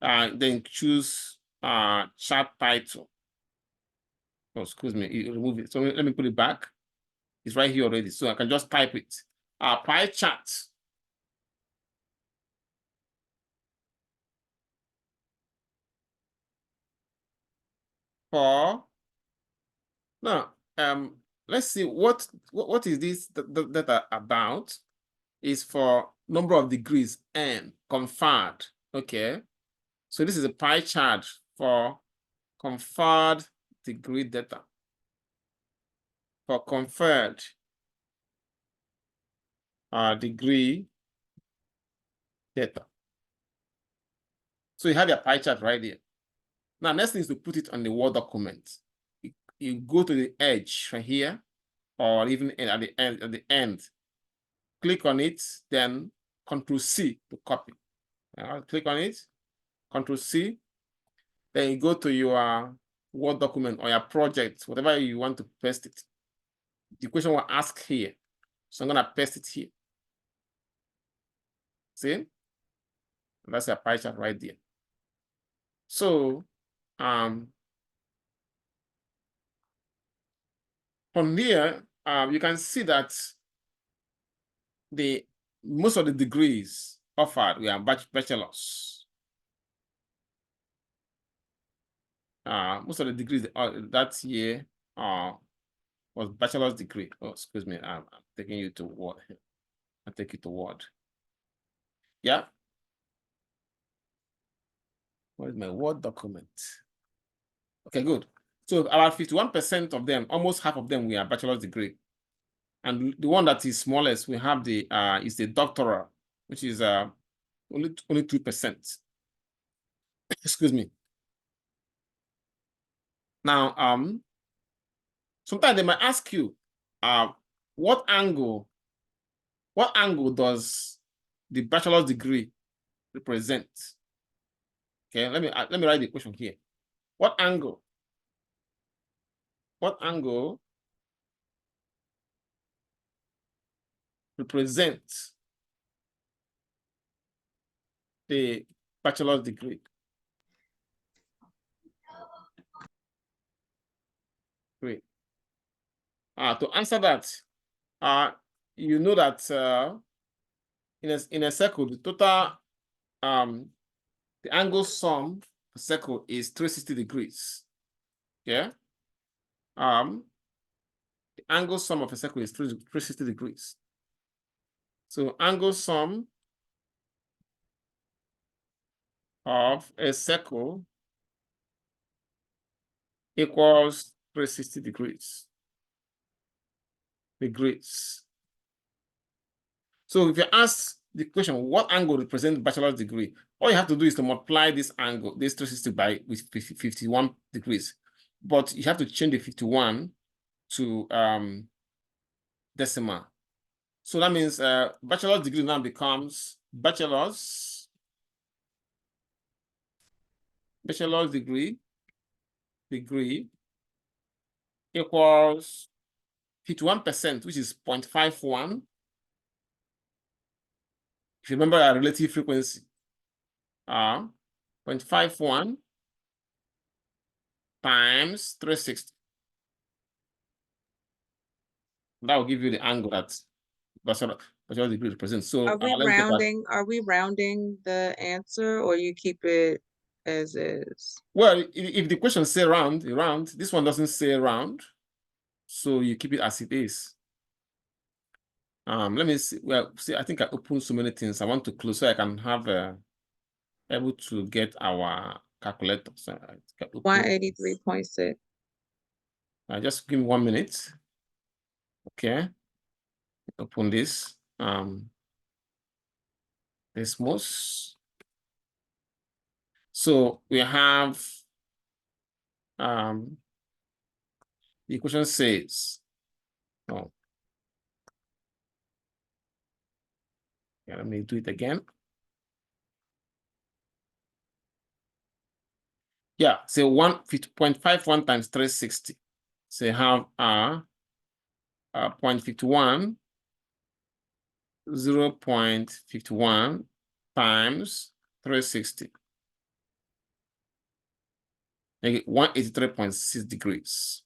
Then choose chart title. Oh, excuse me, you remove it. So let me put it back. It's right here already. So I can just type it. Pie chart. For now, let's see what is this data about. Is for number of degrees and conferred. Okay, so this is a pie chart for conferred degree data. For conferred degree data. So you have your pie chart right there. Now, next thing is to put it on the Word document. You go to the edge right here, or even at the end. Click on it, then Control C to copy. Click on it, Control C. Then you go to your Word document or your project, whatever you want to paste it. The question will ask here. So I'm gonna paste it here. See? And that's a pie chart right there. So from here, you can see that most of the degrees offered were bachelors. Most of the degrees that year was bachelor's degree. Oh, excuse me, I'm taking you to Word. I'll take you to Word. Yeah. What is my Word document? Okay, good. So about 51% of them, almost half of them, we are bachelor's degree. And the one that is smallest, we have is the doctoral, which is only 2%. Excuse me. Now, sometimes they might ask you, what angle does the bachelor's degree represent? Okay, let me write the question here. What angle represents the bachelor's degree? Great. To answer that, you know that in a circle, the total the angle sum of a circle is 360 degrees. Yeah. The angle sum of a circle is 360 degrees. So angle sum of a circle equals 360 degrees. So if you ask the question, what angle represents bachelor's degree? All you have to do is to multiply this angle, this 360 by with 51 degrees. But you have to change the 51 to decimal. So that means bachelor's degree now becomes bachelor's degree equals 51%, which is 0.51. If you remember our relative frequency, 0.51 times 360. That will give you the angle that bachelor's degree represents. So Are we let's get that. rounding? Are we rounding the answer, or you keep it as is? Well, if the question say round, this one doesn't say round, so you keep it as it is. Let me see. Well, see, I think I opened so many things. I want to close so I can have able to get our calculator. So 183.6. Just give me 1 minute. Okay. Open this. This most. So we have the equation says, oh, yeah, let me do it again. Yeah, so 1.51 times 360. So you have 0.51, 0.51 times 360. 183.6 degrees.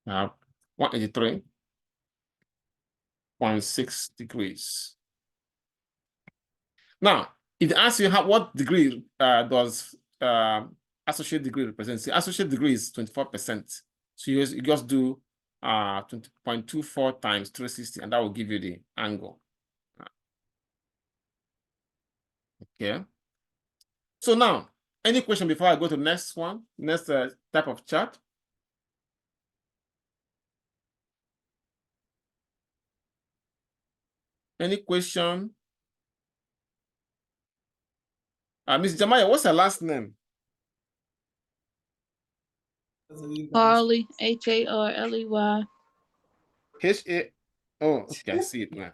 Now 183.6 degrees. Now, if they ask you what degree does associate degree represent, see, associate degree is 24%. So you just do 20.24 times 360, and that will give you the angle. Okay. So now, any question before I go to the next one, next type of chart? Any question? Ms. Jamaya, what's her last name? Harley, Harley. H-A. Oh, okay, I see it now.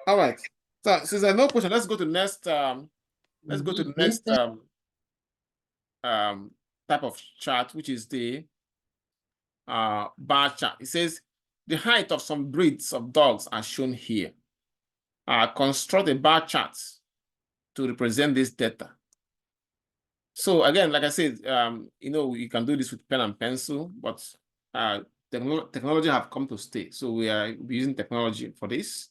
All right. So since there's no question, let's go to the next. Let's go to the next type of chart, which is the bar chart. It says the height of some breeds of dogs are shown here. Construct a bar chart to represent this data. So again, like I said, you can do this with pen and pencil, but technology have come to stay. So we are using technology for this,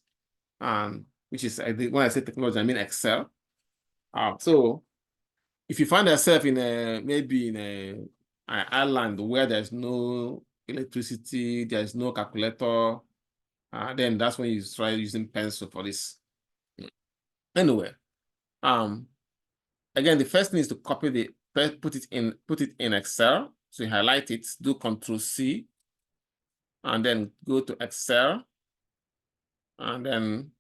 which is, when I say technology, I mean Excel. So if you find yourself in maybe in an island where there's no electricity, there's no calculator, then that's when you try using pencil for this. Anyway, again, the first thing is to copy put it in Excel. So you highlight it, do Control-C, and then go to Excel, and then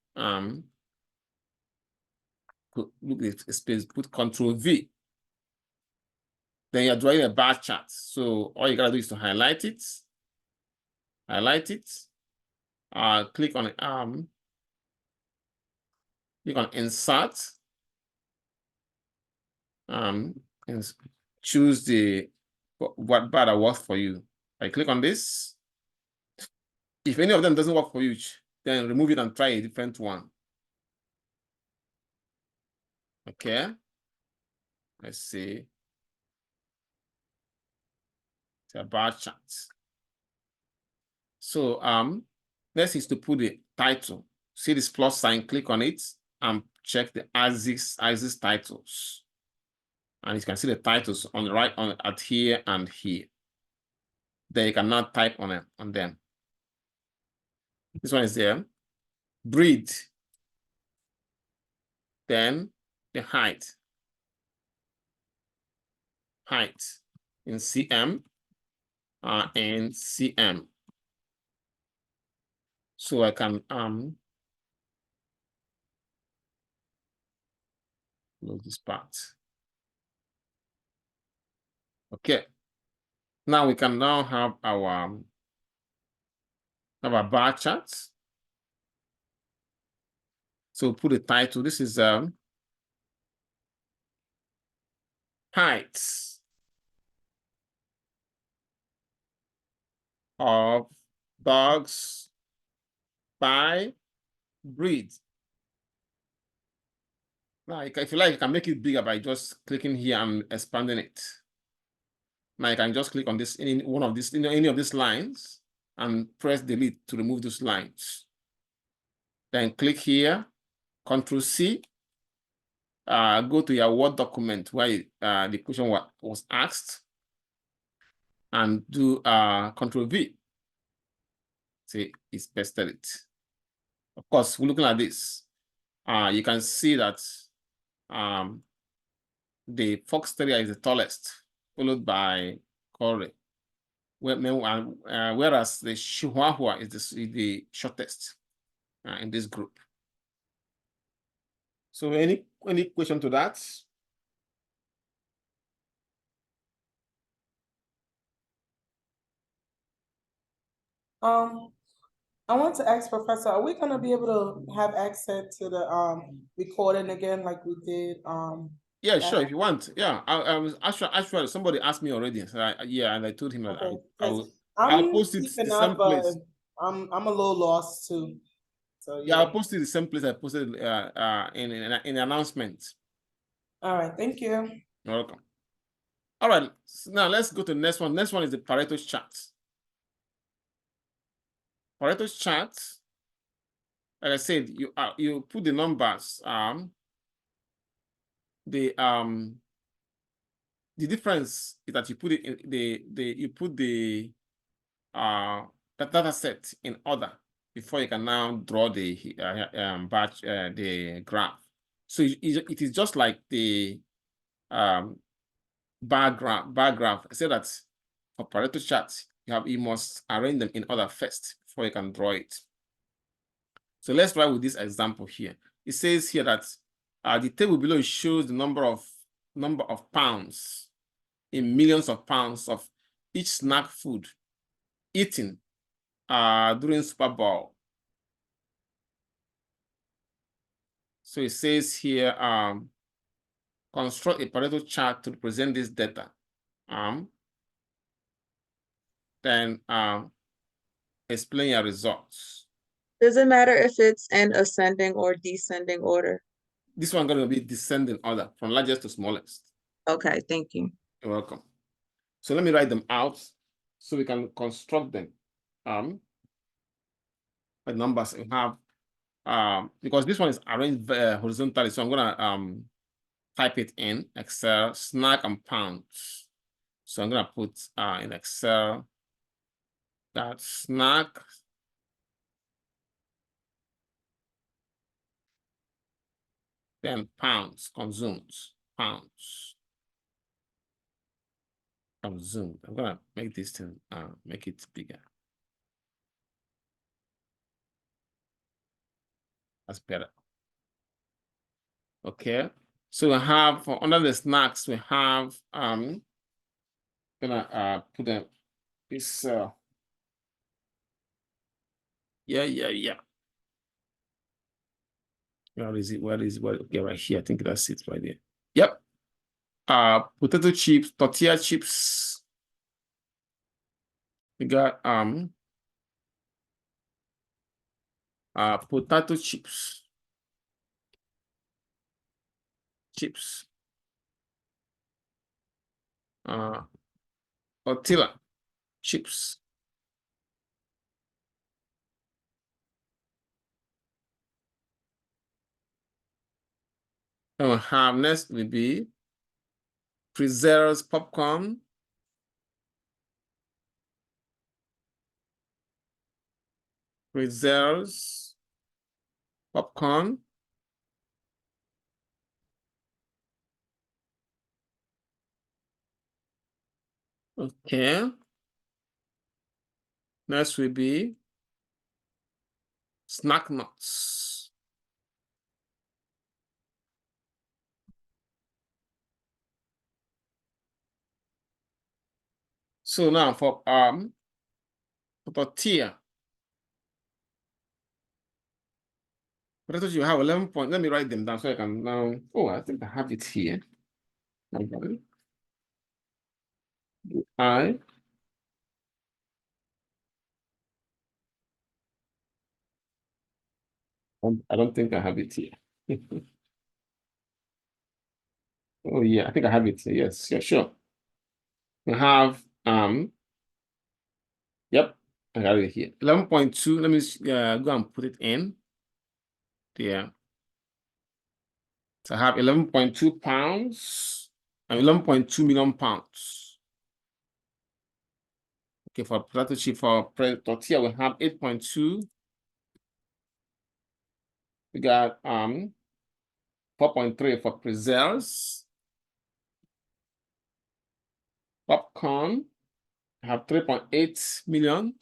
look at the space, put Control-V. Then you're drawing a bar chart. So all you gotta do is to highlight it, click on Insert, and choose what bar that works for you. I click on this. If any of them doesn't work for you, then remove it and try a different one. Okay. Let's see. It's a bar chart. So next is to put the title. See this plus sign, click on it and check the ISIS titles. And you can see the titles on the right at here and here. Then you can now type on them. This one is there. Breed. Then the height. Height in cm and cm. So I can load this part. Okay. Now we can now have our bar charts. So put the title. This is heights of dogs by breed. Now, if you like, you can make it bigger by just clicking here and expanding it. Now you can just click on this in one of these, any of these lines, and press delete to remove those lines. Then click here, Control C. Go to your Word document where the question was asked, and do Control V. See, it's pasted it. Of course, we're looking at this. You can see that the fox terrier is the tallest, followed by Corey. Whereas the Chihuahua is the shortest in this group. So any question to that? I want to ask Professor, are we gonna be able to have access to the recording again like we did? Yeah, sure. If you want, yeah. I was actually somebody asked me already. So yeah, and I told him Okay, I'll post it keeping the same up, place. I'm a little lost too. So Yeah, I'll post it the same place I posted in the announcement. All right, thank you. You're welcome. All right, so now let's go to the next one. Next one is the Pareto's chart. Pareto's chart, like I said, you put the numbers. The difference is that you put it in you put the data set in order before you can now draw the the graph. So it is just like the bar graph. I said that for Pareto charts, you must arrange them in order first before you can draw it. So let's try with this example here. It says here that the table below shows the number of pounds in millions of pounds of each snack food eaten during Super Bowl. So it says here, construct a Pareto chart to represent this data. Then explain your results. Does it matter if it's in ascending or descending order? This one going to be descending order from largest to smallest. Okay, thank you. You're welcome. So let me write them out so we can construct them. The numbers we have, because this one is arranged horizontally, so I'm gonna type it in Excel, snack and pounds. So I'm gonna put in Excel that snack then pounds consumed, pounds consumed. I'm gonna make this thing make it bigger. That's better. Okay. So we have for under the snacks, we have gonna put them this yeah. Where is it? Okay, right here. I think that's it right there. Yep. Potato chips, tortilla chips. We got potato chips. Tortilla chips. Then we have next will be preserves popcorn. Preserves popcorn. Okay. Next will be snack nuts. So now for tortilla. But I thought you have 11 points. Let me write them down so I can now. Oh, I think I have it here. Okay. I don't think I have it here. Oh yeah, I think I have it here. Yes, yeah, sure. We have yep, I got it here. 11.2. Let me go and put it in there. So I have 11.2 pounds and 11.2 million pounds. Okay, for potato chip, for tortilla, we have 8.2. We got 4.3 for preserves. Popcorn, I have 3.8 million.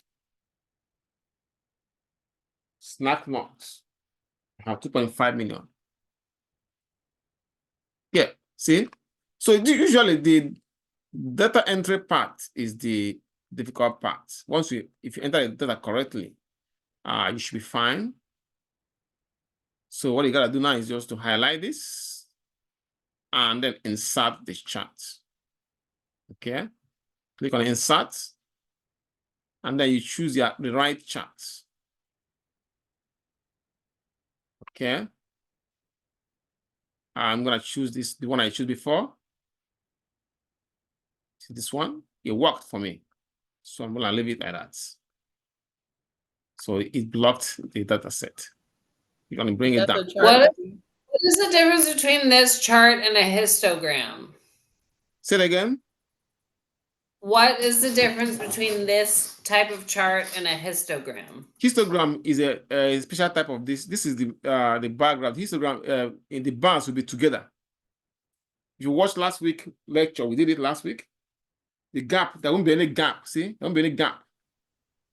Snack nuts, I have 2.5 million. Yeah, see? So usually the data entry part is the difficult part. If you enter the data correctly, you should be fine. So what you gotta do now is just to highlight this and then insert this chart. Okay, click on insert, and then you choose the right chart. Okay, I'm gonna choose the one I chose before. See this one? It worked for me, so I'm gonna leave it like that. So it blocked the data set. You're gonna bring it down. What is the difference between this chart and a histogram? Say it again. What is the difference between this type of chart and a histogram? Histogram is a special type of this. This is the bar graph. Histogram in the bars will be together. If you watched last week lecture, we did it last week. The gap, there won't be any gap. See, there won't be any gap.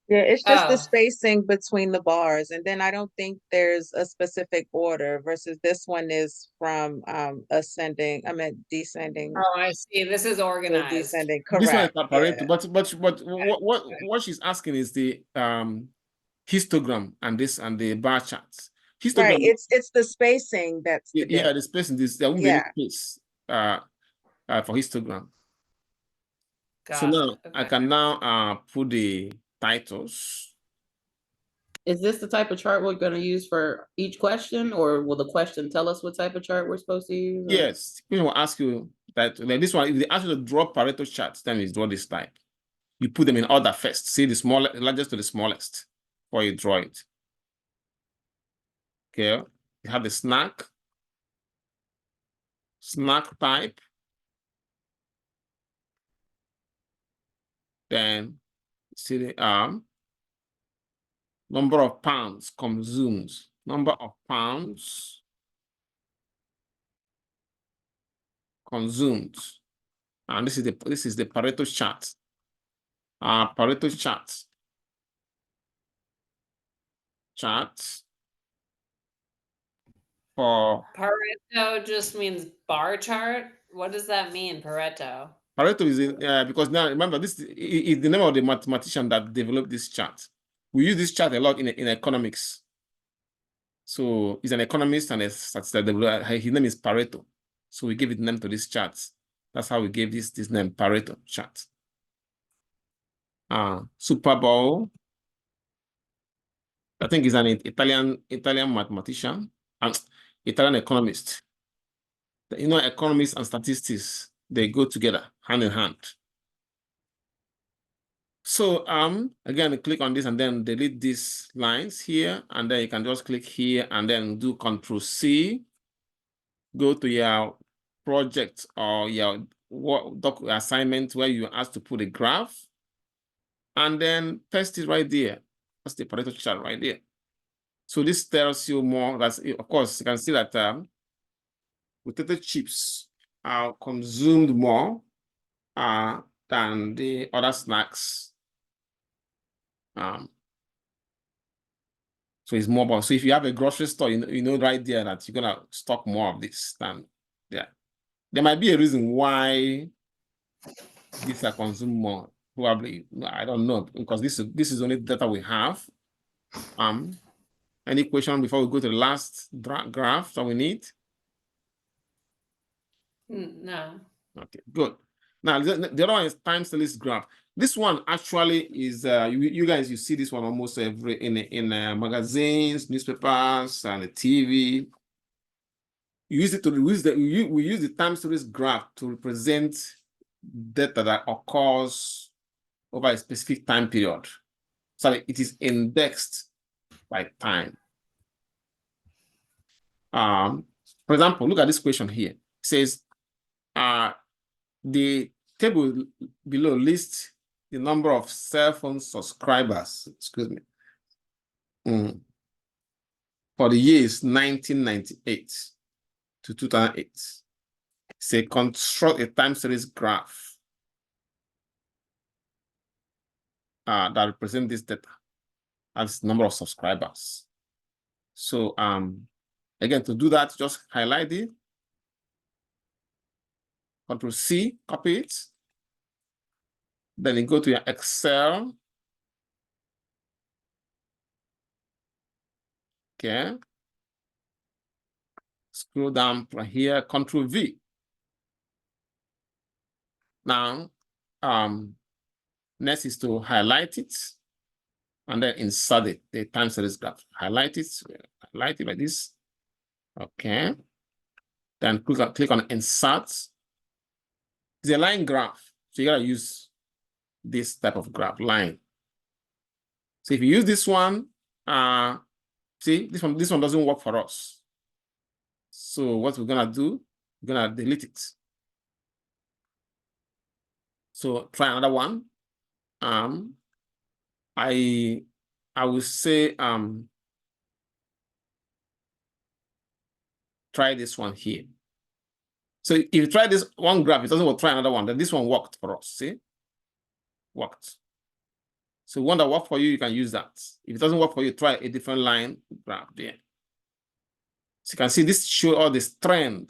Yeah, it's just the spacing between the bars, and then I don't think there's a specific order versus this one is from ascending. I meant descending. Oh, I see. This is organized. Descending, This one is correct. Pareto, Yeah. but what she's asking is the histogram and the bar charts. Histogram, Right, it's the spacing that's the yeah, the difference. spacing. There won't be any space for histogram. So now I can now put the titles. Is this the type of chart we're going to use for each question, or will the question tell us what type of chart we're supposed to use? Or? Yes, people will ask you that. Like this one, if they ask you to draw Pareto charts, then it's draw this type. You put them in order first. See the largest to the smallest before you draw it. Okay, you have the snack type. Then see the number of pounds consumed. Number of pounds consumed. And this is the Pareto chart. Pareto chart for Pareto just means bar chart. What does that mean, Pareto? Pareto is because now remember this is the name of the mathematician that developed this chart. We use this chart a lot in economics. So he's an economist and a statistician. His name is Pareto. So we gave it name to this chart. That's how we gave this name Pareto chart. Super Bowl. I think he's an Italian mathematician, Italian economist. You know, economists and statistics, they go together hand in hand. So again, click on this and then delete these lines here, and then you can just click here and then do Control C. go to your project or your doc assignment where you asked to put a graph, and then paste it right there. That's the Pareto chart right there. So this tells you more. That's, of course, you can see that potato chips are consumed more than the other snacks. So it's more about, so if you have a grocery store, you know right there that you're gonna stock more of this than there might be a reason why these are consumed more. Probably, I don't know, because this is only data we have. Any question before we go to the last graph that we need? No. Okay, good. Now the other one is time series graph. This one actually is you guys, you see this one almost every in magazines, newspapers, and the TV. You use it to we use the time series graph to represent data that occurs over a specific time period. So it is indexed by time. For example, look at this question here. It says the table below lists the number of cell phone subscribers, excuse me, for the years 1998 to 2008. Say construct a time series graph that represents this data as number of subscribers. So again, to do that, just highlight it, Control C, copy it. Then you go to your Excel. Okay. Scroll down from here, Control V. Now, next is to highlight it and then insert it, the time series graph. Highlight it like this. Okay. Then click on Insert. It's a line graph, so you gotta use this type of graph, line. So if you use this one, see, this one doesn't work for us. So what we're gonna do, we're gonna delete it. So try another one. I will say try this one here. So if you try this one graph, it doesn't work, try another one. Then this one worked for us. See? Worked. So one that worked for you, you can use that. If it doesn't work for you, try a different line graph there. So you can see this show all this trend.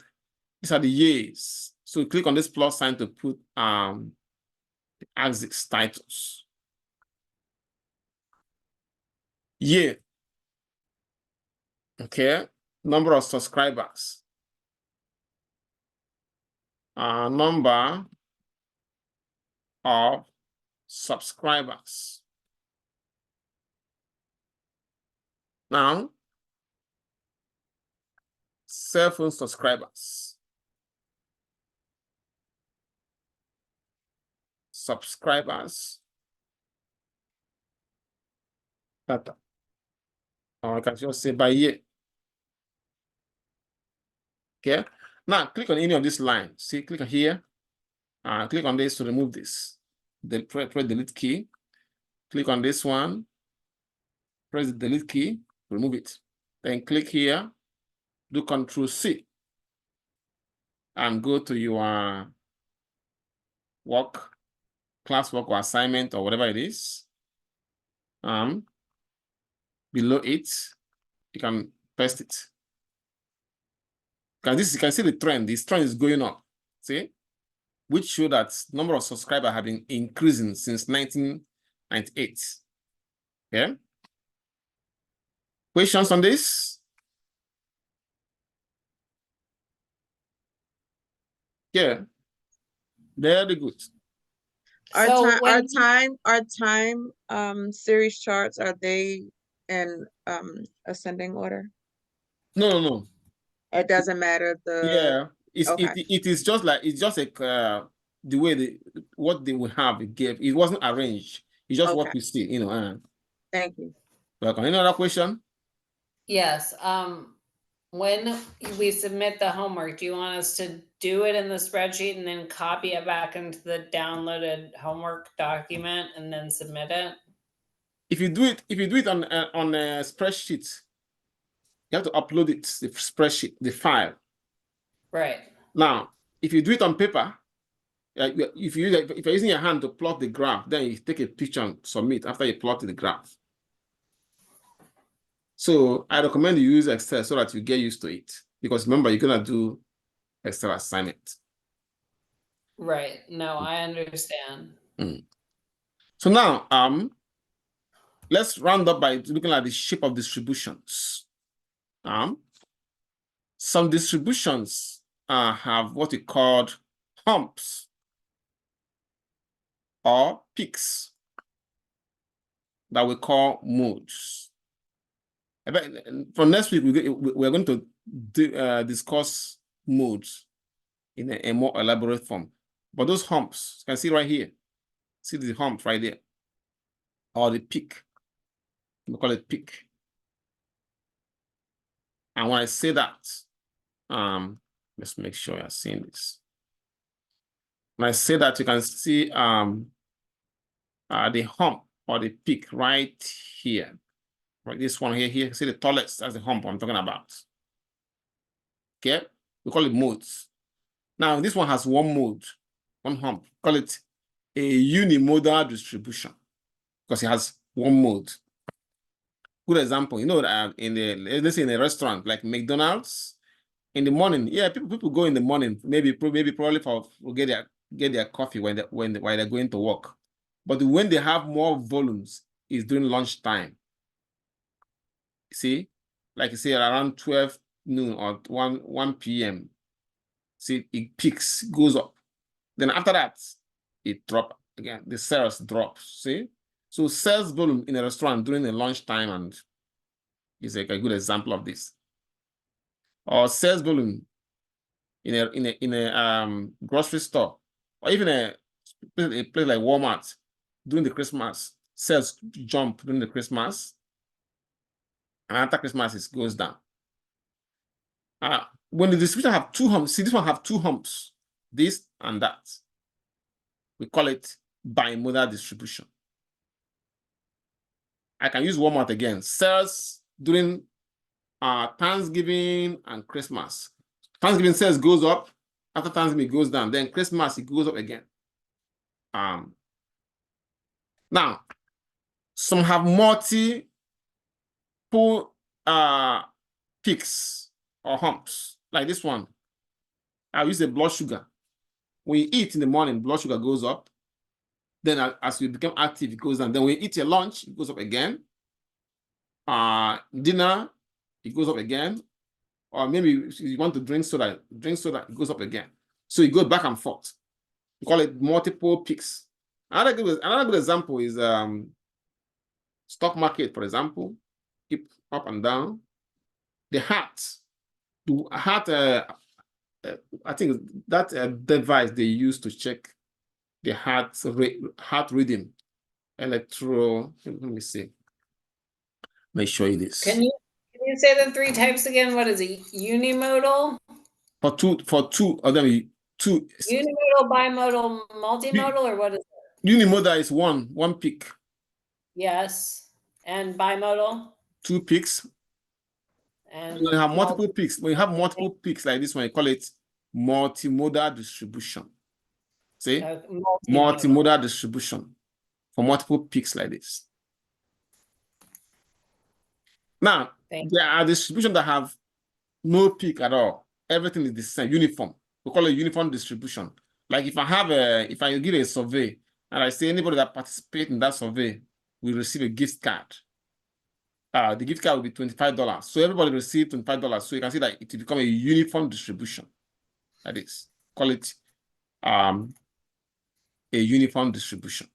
These are the years. So click on this plus sign to put the axis titles. Year. Okay. Number of subscribers. Number of subscribers. Now, cell phone subscribers. Subscribers. Data. Or I can just say by year. Okay. Now click on any of these lines. See, click on here. Click on this to remove this. Then press delete key. Click on this one. Press the delete key. Remove it. Then click here. Do Control C. And go to your work, classwork or assignment or whatever it is. Below it, you can paste it. Because you can see the trend. This trend is going up. See? Which show that number of subscribers have been increasing since 1998. Okay. Questions on this? Yeah. Very good. Our time series charts, are they in ascending order? No. It doesn't matter Yeah. Okay. It is just like, it's just like the way what they will have it gave. It wasn't arranged. It's just what Okay. we see, you know. Thank you. Welcome. Any other question? Yes. when we submit the homework, do you want us to do it in the spreadsheet and then copy it back into the downloaded homework document and then submit it? If you do it on a spreadsheet, you have to upload it, the spreadsheet, the file. Right. Now, if you do it on paper, if you're using your hand to plot the graph, then you take a picture and submit after you plot the graph. So I recommend you use Excel so that you get used to it. Because remember, you're gonna do Excel assignment. Right. No, I understand. So now, let's round up by looking at the shape of distributions. Some distributions have what we call humps or peaks that we call modes. For next week, we're going to discuss modes in a more elaborate form. But those humps, you can see right here. See the hump right there, or the peak. We call it peak. And when I say that, let's make sure you're seeing this. When I say that, you can see the hump or the peak right here. Right, this one here, see the tallest, that's the hump I'm talking about. Okay, we call it modes. Now, this one has one mode, one hump. Call it a unimodal distribution because it has one mode. Good example, you know, let's say in a restaurant like McDonald's, in the morning, yeah, people go in the morning, maybe probably for get their coffee while they're going to work. But when they have more volumes, is during lunchtime. See, like you say around 12 noon or 1 p.m. See, it peaks, goes up. Then after that, it drops again. The sales drops. See, so sales volume in a restaurant during the lunchtime and is like a good example of this. Or sales volume in a grocery store, or even a place like Walmart during the Christmas, sales jump during the Christmas, and after Christmas it goes down. When the distribution have two humps, see this one have two humps, this and that. We call it bimodal distribution. I can use Walmart again. Sales during Thanksgiving and Christmas. Thanksgiving sales goes up, after Thanksgiving it goes down, then Christmas it goes up again. Now, some have multiple peaks or humps, like this one. I'll use the blood sugar. When you eat in the morning, blood sugar goes up. Then as you become active, it goes down. Then when you eat your lunch, it goes up again. Dinner, it goes up again. Or maybe you want to drink soda, it goes up again. So it goes back and forth. We call it multiple peaks. Another good example is stock market, for example, keep up and down. The heart, I think that device they use to check the heart rhythm, let me see. Make sure it is. Can you say the three types again? What is it? Unimodal? For two of them, two. Unimodal, bimodal, multimodal, or what is it? Unimodal is one peak. Yes. And bimodal? Two peaks. And when you have multiple peaks, like this one, you call it multimodal distribution. See? Multimodal distribution for multiple peaks like this. Now, there are distributions that have no peak at all. Everything is the same, uniform. We call it uniform distribution. Like if I give a survey and I say anybody that participates in that survey will receive a gift card. The gift card will be $25. So everybody receives $25. So you can see that it will become a uniform distribution. Like this. Call it a uniform distribution.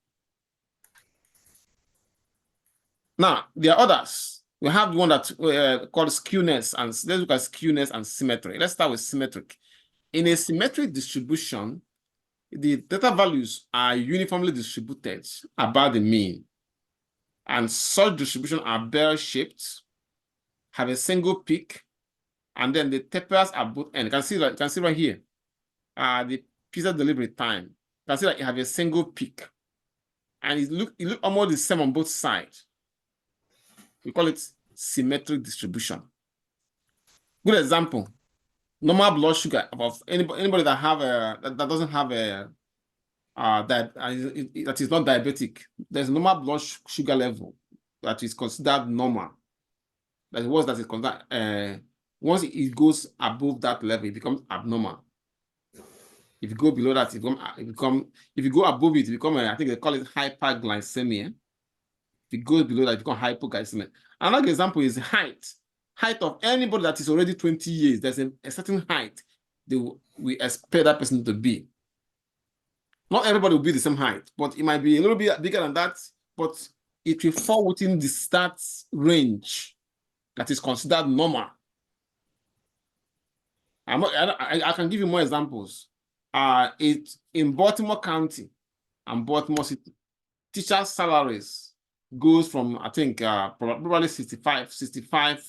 Now, there are others. We have the one that called skewness, and let's look at skewness and symmetry. Let's start with symmetric. In a symmetric distribution, the data values are uniformly distributed about the mean. And such distributions are bell-shaped, have a single peak, and then the tapers are both end. You can see right here, the pizza delivery time. You can see that you have a single peak, and it look almost the same on both sides. We call it symmetric distribution. Good example: normal blood sugar. About anybody that have a that doesn't have a that is not diabetic. There's a normal blood sugar level that is considered normal. That was that is considered. Once it goes above that level, it becomes abnormal. If you go below that, if you go above it, it becomes I think they call it hyperglycemia. If it goes below that, it becomes hypoglycemia. Another example is height. Height of anybody that is already 20 years, there's a certain height we expect that person to be. Not everybody will be the same height, but it might be a little bit bigger than that, but it will fall within the stats range that is considered normal. I can give you more examples. In Baltimore County and Baltimore City, teachers' salaries goes from, I think, probably 65.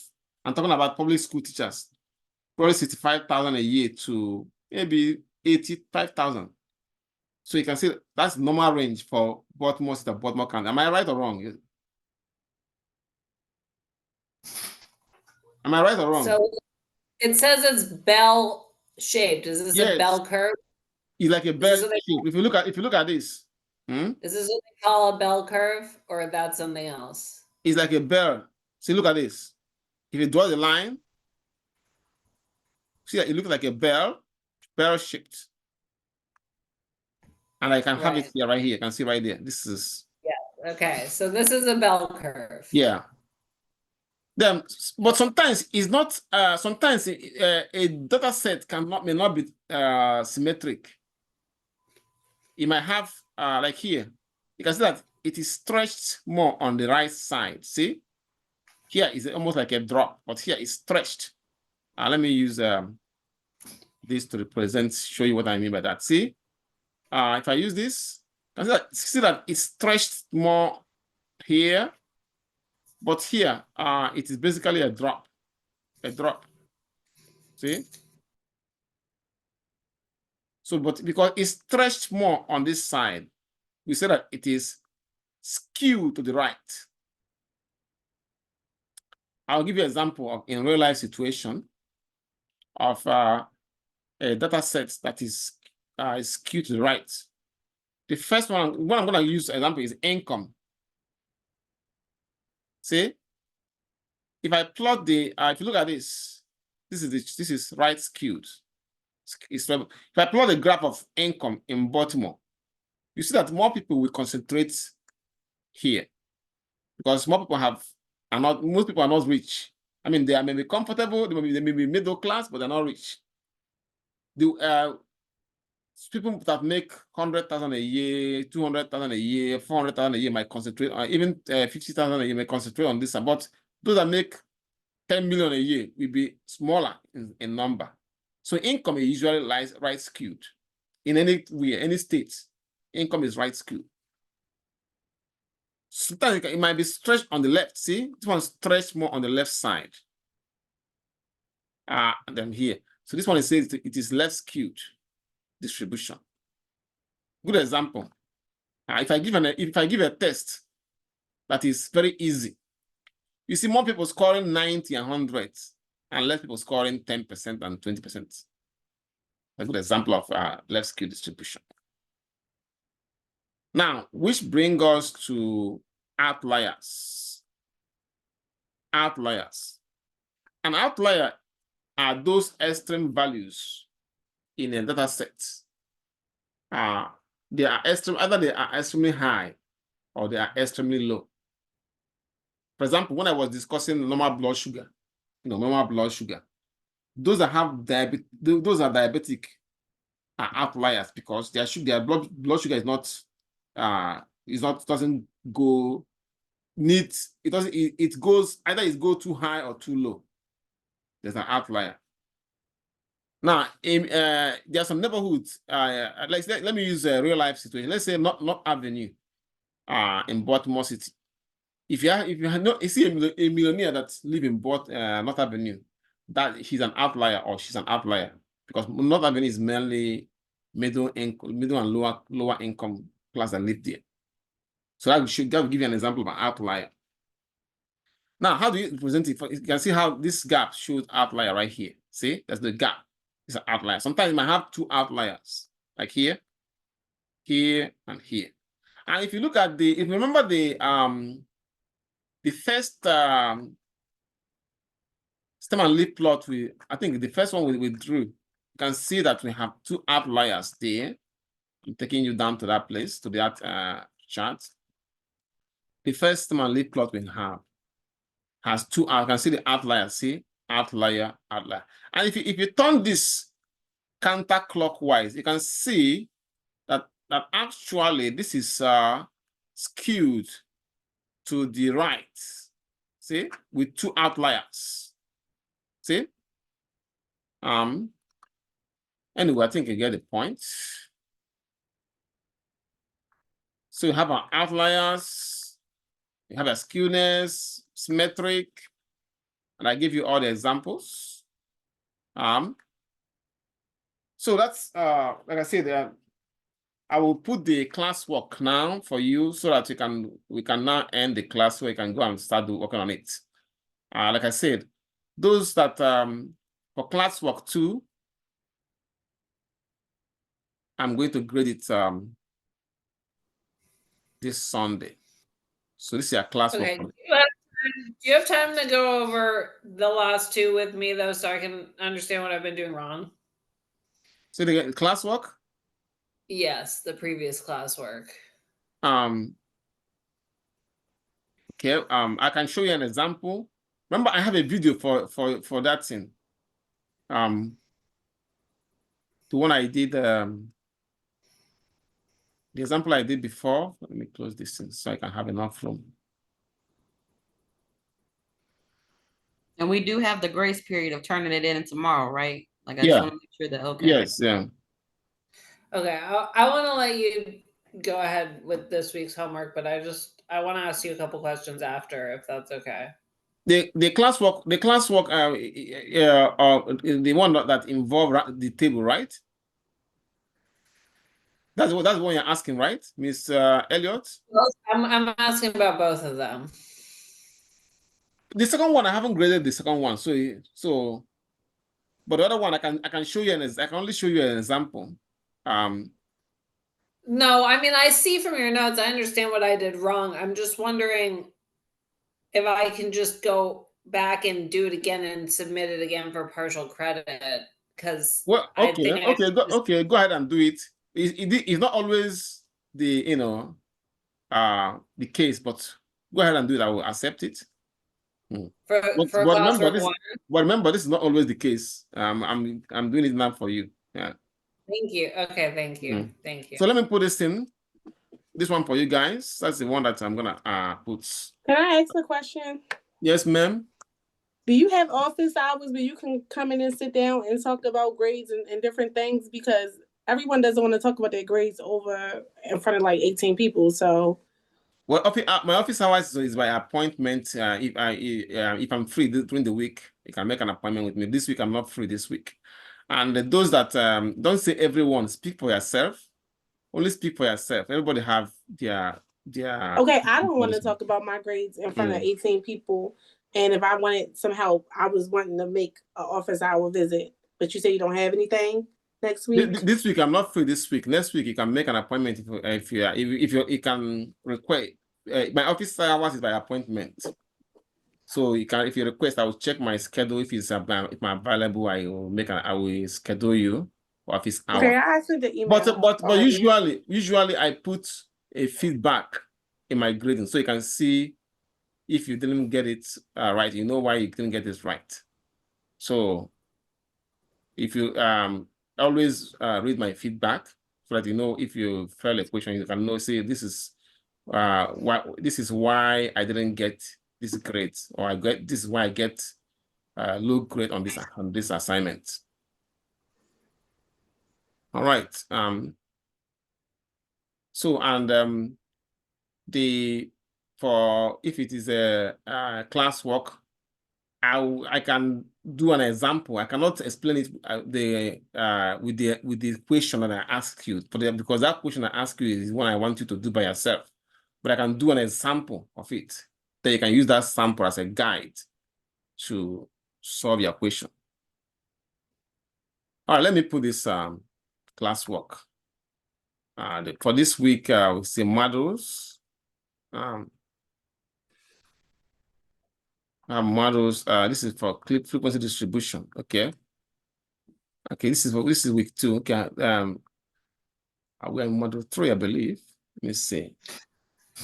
I'm talking about public school teachers, probably 65,000 a year to maybe 85,000. So you can see that's normal range for Baltimore City and Baltimore County. Am I right or wrong? Am I right or wrong? So it says it's bell shaped. Is this a bell curve? It's like a bell shape. If you look at this, is this what they call a bell curve, or that's something else? It's like a bell. See, look at this. If you draw the line, see that it looks like a bell shaped. And I can have it here, right here. You can see right there. This is. Yeah. Okay. So this is a bell curve. Yeah. Then, but sometimes it's not. Sometimes a data set may not be symmetric. It might have like here. You can see that it is stretched more on the right side. See, here is almost like a drop, but here it's stretched. Let me use this to represent, show you what I mean by that. See. If I use this, see that it's stretched more here, but here it is basically a drop. See? So, but because it's stretched more on this side, we say that it is skewed to the right. I'll give you an example of in real life situation of a data set that is skewed to the right. The first one, what I'm going to use example is income. See, if I plot the, if you look at this, this is right skewed. If I plot the graph of income in Baltimore, you see that more people will concentrate here because more people most people are not rich. I mean, they may be comfortable, they may be middle class, but they're not rich. People that make 100,000 a year, 200,000 a year, 400,000 a year might concentrate on, even 50,000 a year may concentrate on this. But those that make 10 million a year will be smaller in number. So income is usually right skewed. In any way, any state, income is right skewed. Sometimes it might be stretched on the left. See, this one stretched more on the left side. And then here. So this one is says it is left skewed distribution. Good example. If I give a test that is very easy, you see more people scoring 90 and 100 and less people scoring 10% and 20%. A good example of left skewed distribution. Now, which brings us to outliers. Outliers. An outlier are those extreme values in a data set. They are either they are extremely high or they are extremely low. For example, when I was discussing normal blood sugar, normal blood sugar, those that have diabetes, those are diabetic are outliers because their blood sugar is not doesn't go neat. It goes either it go too high or too low. There's an outlier. Now, there are some neighborhoods. Let me use a real life situation. Let's say North Avenue, in Baltimore City. If you see a millionaire that live in North Avenue, that he's an outlier or she's an outlier, because not everyone is mainly middle and lower income class that live there. So that will give you an example of an outlier. Now, how do you present it? You can see how this gap shows outlier right here. See, that's the gap. It's an outlier. Sometimes you might have two outliers, like here, and here. And if you look at if you remember the first stem and leaf plot, I think the first one we drew, you can see that we have two outliers there. I'm taking you down to that place, to that chart. The first stem and leaf plot we have has two. I can see the outlier. See, outlier. And if you turn this counterclockwise, you can see that actually this is skewed to the right. See, with two outliers. See. Anyway, I think you get the point. So you have our outliers, you have a skewness, symmetric, and I give you all the examples. So that's like I said, I will put the classwork now for you so that we can now end the class so you can go and start working on it. Like I said, those that for classwork 2, I'm going to grade it this Sunday. So this is a classwork. Okay. Do you have time to go over the last 2 with me though, so I can understand what I've been doing wrong? So the classwork? Yes, the previous classwork. Okay, I can show you an example. Remember, I have a video for that thing. The one I did, the example I did before. Let me close this thing so I can have enough room. And we do have the grace period of turning it in tomorrow, right? Like I Yeah. just want to make sure that, okay. Yes, yeah. Okay, I want to let you go ahead with this week's homework, but I want to ask you a couple questions after, if that's okay. The classwork, the one that involved the table, right? That's what you're asking, right, Miss Elliott? I'm asking about both of them. The second one, I haven't graded the second one, but the other one I can show you I can only show you an example. No, I mean, I see from your notes, I understand what I did wrong. I'm just wondering if I can just go back and do it again and submit it again for partial credit, because go ahead and do it. It's not always the the case, but go ahead and do it. I will accept it. But remember, this is not always the case. I'm doing it now for you. Yeah. Thank you. Okay, thank you. Thank you. So let me put this one for you guys. That's the one that I'm gonna put. Can I ask a question? Yes, ma'am. Do you have office hours where you can come in and sit down and talk about grades and different things? Because everyone doesn't want to talk about their grades over in front of like 18 people. So, well, my office hours is by appointment. If I'm free during the week, you can make an appointment with me. This week I'm not free this week. And those that don't say everyone, speak for yourself. Only speak for yourself. Everybody have their. Okay, I don't want to talk about my grades in front of 18 people. And if I wanted some help, I was wanting to make an office hour visit. But you say you don't have anything next week? This week I'm not free. This week. Next week you can make an appointment if you can request. My office hours is by appointment. So you can, if you request, I will check my schedule. If I'm available, I will schedule you for office hour. Okay, I sent the email. But usually I put a feedback in my grading so you can see if you didn't get it right. You know why you didn't get this right. So if you always read my feedback so that you know if you fail a question, you can know, say this is why I didn't get this grade, or this is why I get low grade on this assignment. All right. So and if it is a classwork, I can do an example. I cannot explain it with the question that I ask you because that question I ask you is one I want you to do by yourself. But I can do an example of it. Then you can use that sample as a guide to solve your question. All right, let me put this classwork. For this week, we see models. Models. This is for frequency distribution. Okay. Okay. This is week 2. Okay. We're in model 3, I believe. Let me see.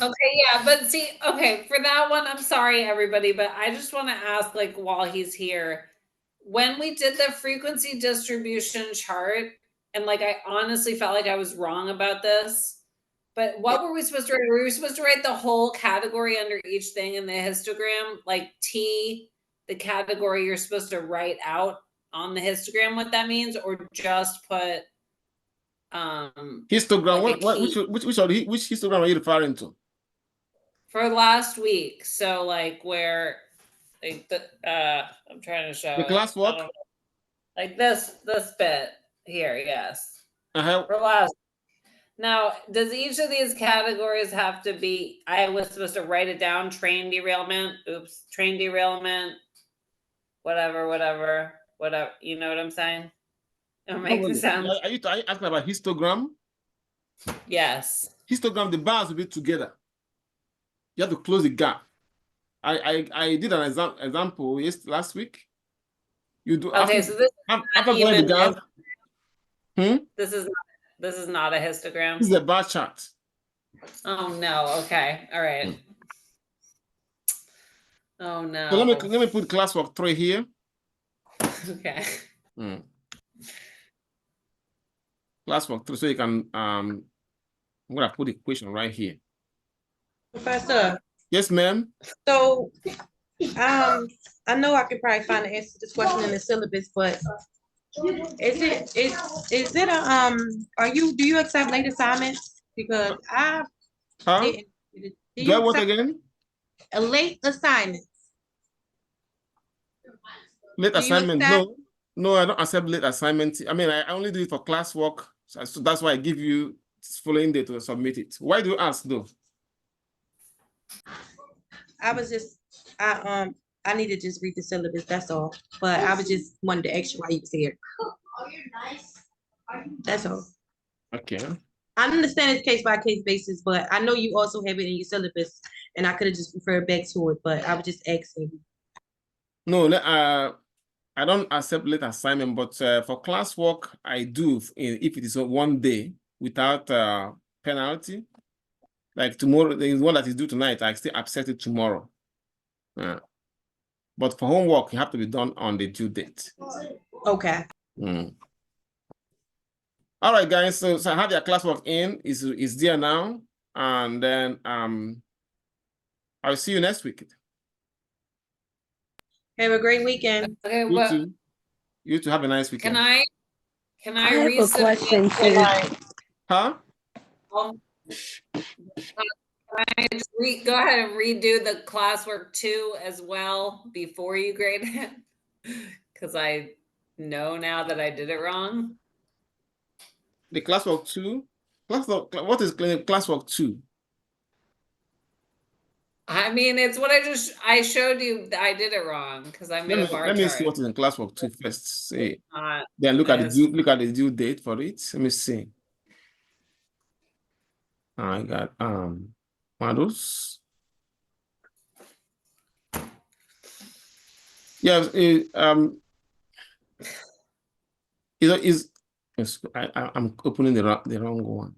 Okay, yeah, but see, okay, for that one, I'm sorry, everybody, but I just want to ask, like, while he's here, when we did the frequency distribution chart, and like, I honestly felt like I was wrong about this, but what were we supposed to write? Were we supposed to write the whole category under each thing in the histogram? Like T, the category you're supposed to write out on the histogram what that means, or just put histogram? like Which histogram are you referring to? For last week. So like where like the I'm trying to show the classwork? Like this bit here, yes. Uh-huh. For last. Now, does each of these categories have to be, I was supposed to write it down, train derailment, train derailment, whatever, you know what I'm saying? It makes sense. Are you asking about histogram? Yes. Histogram, the bars will be together. You have to close the gap. I did an example last week. You do okay, so this after going the gap. This is not a histogram. This is a bar chart. Oh no. Okay. All right. Oh no. So let me put classwork 3 here. Okay. Classwork 3, so you can I'm gonna put the question right here. Professor. Yes, ma'am. So I know I could probably find the answer to this question in the syllabus, but is it a do you accept late assignments? Because didn't. Do I what again? A late assignment. Late assignment? No, I don't accept late assignment. I mean, I only do it for classwork, so that's why I give you following day to submit it. Why do you ask though? I was just I need to just read the syllabus, that's all. But I was just wanted to ask you why you was here. Oh, you're nice. That's all. Okay. I understand it's case by case basis, but I know you also have it in your syllabus, and I could have just referred back to it, but I was just asking. No, I don't accept late assignment, but for classwork, I do if it is one day without penalty. Like tomorrow, there is one that is due tonight. I still accept it tomorrow. But for homework, you have to be done on the due date. Okay. All right, guys. So I have your classwork in. Is there now, and then I'll see you next week. Have a great weekend. Okay, you too have a nice weekend. Can I have a question too. Huh? Can I just go ahead and redo the classwork 2 as well before you grade it? Because I know now that I did it wrong. The classwork 2? What is classwork 2? I mean, it's what I showed you. I did it wrong because I made a bar chart. Let me see what is in classwork 2 first. See. Then look at the due date for it. Let me see. I got models. Yeah, I'm opening the wrong one.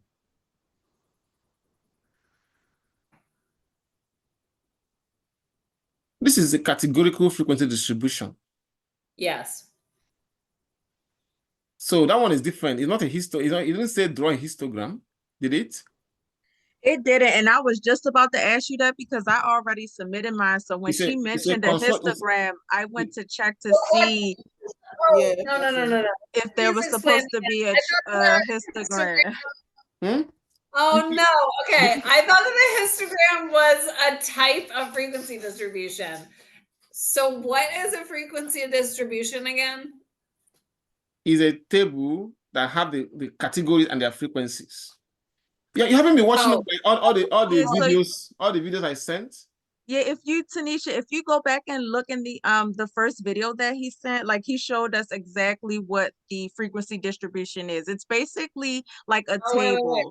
This is the categorical frequency distribution. Yes. So that one is different. It's not a histogram. It didn't say draw a histogram, did it? It didn't, and I was just about to ask you that because I already submitted mine. So when she mentioned a histogram, I went to check to see No. if there was supposed to be a histogram. Oh no, okay. I thought that the histogram was a type of frequency distribution. So what is a frequency distribution again? Is a table that have the categories and their frequencies. Yeah, you haven't been watching Oh. all the Yeah, so- videos I sent. Yeah, if you, Tanisha, if you go back and look in the first video that he sent, like he showed us exactly what the frequency distribution is. It's basically like a Oh, wait, wait, table. wait.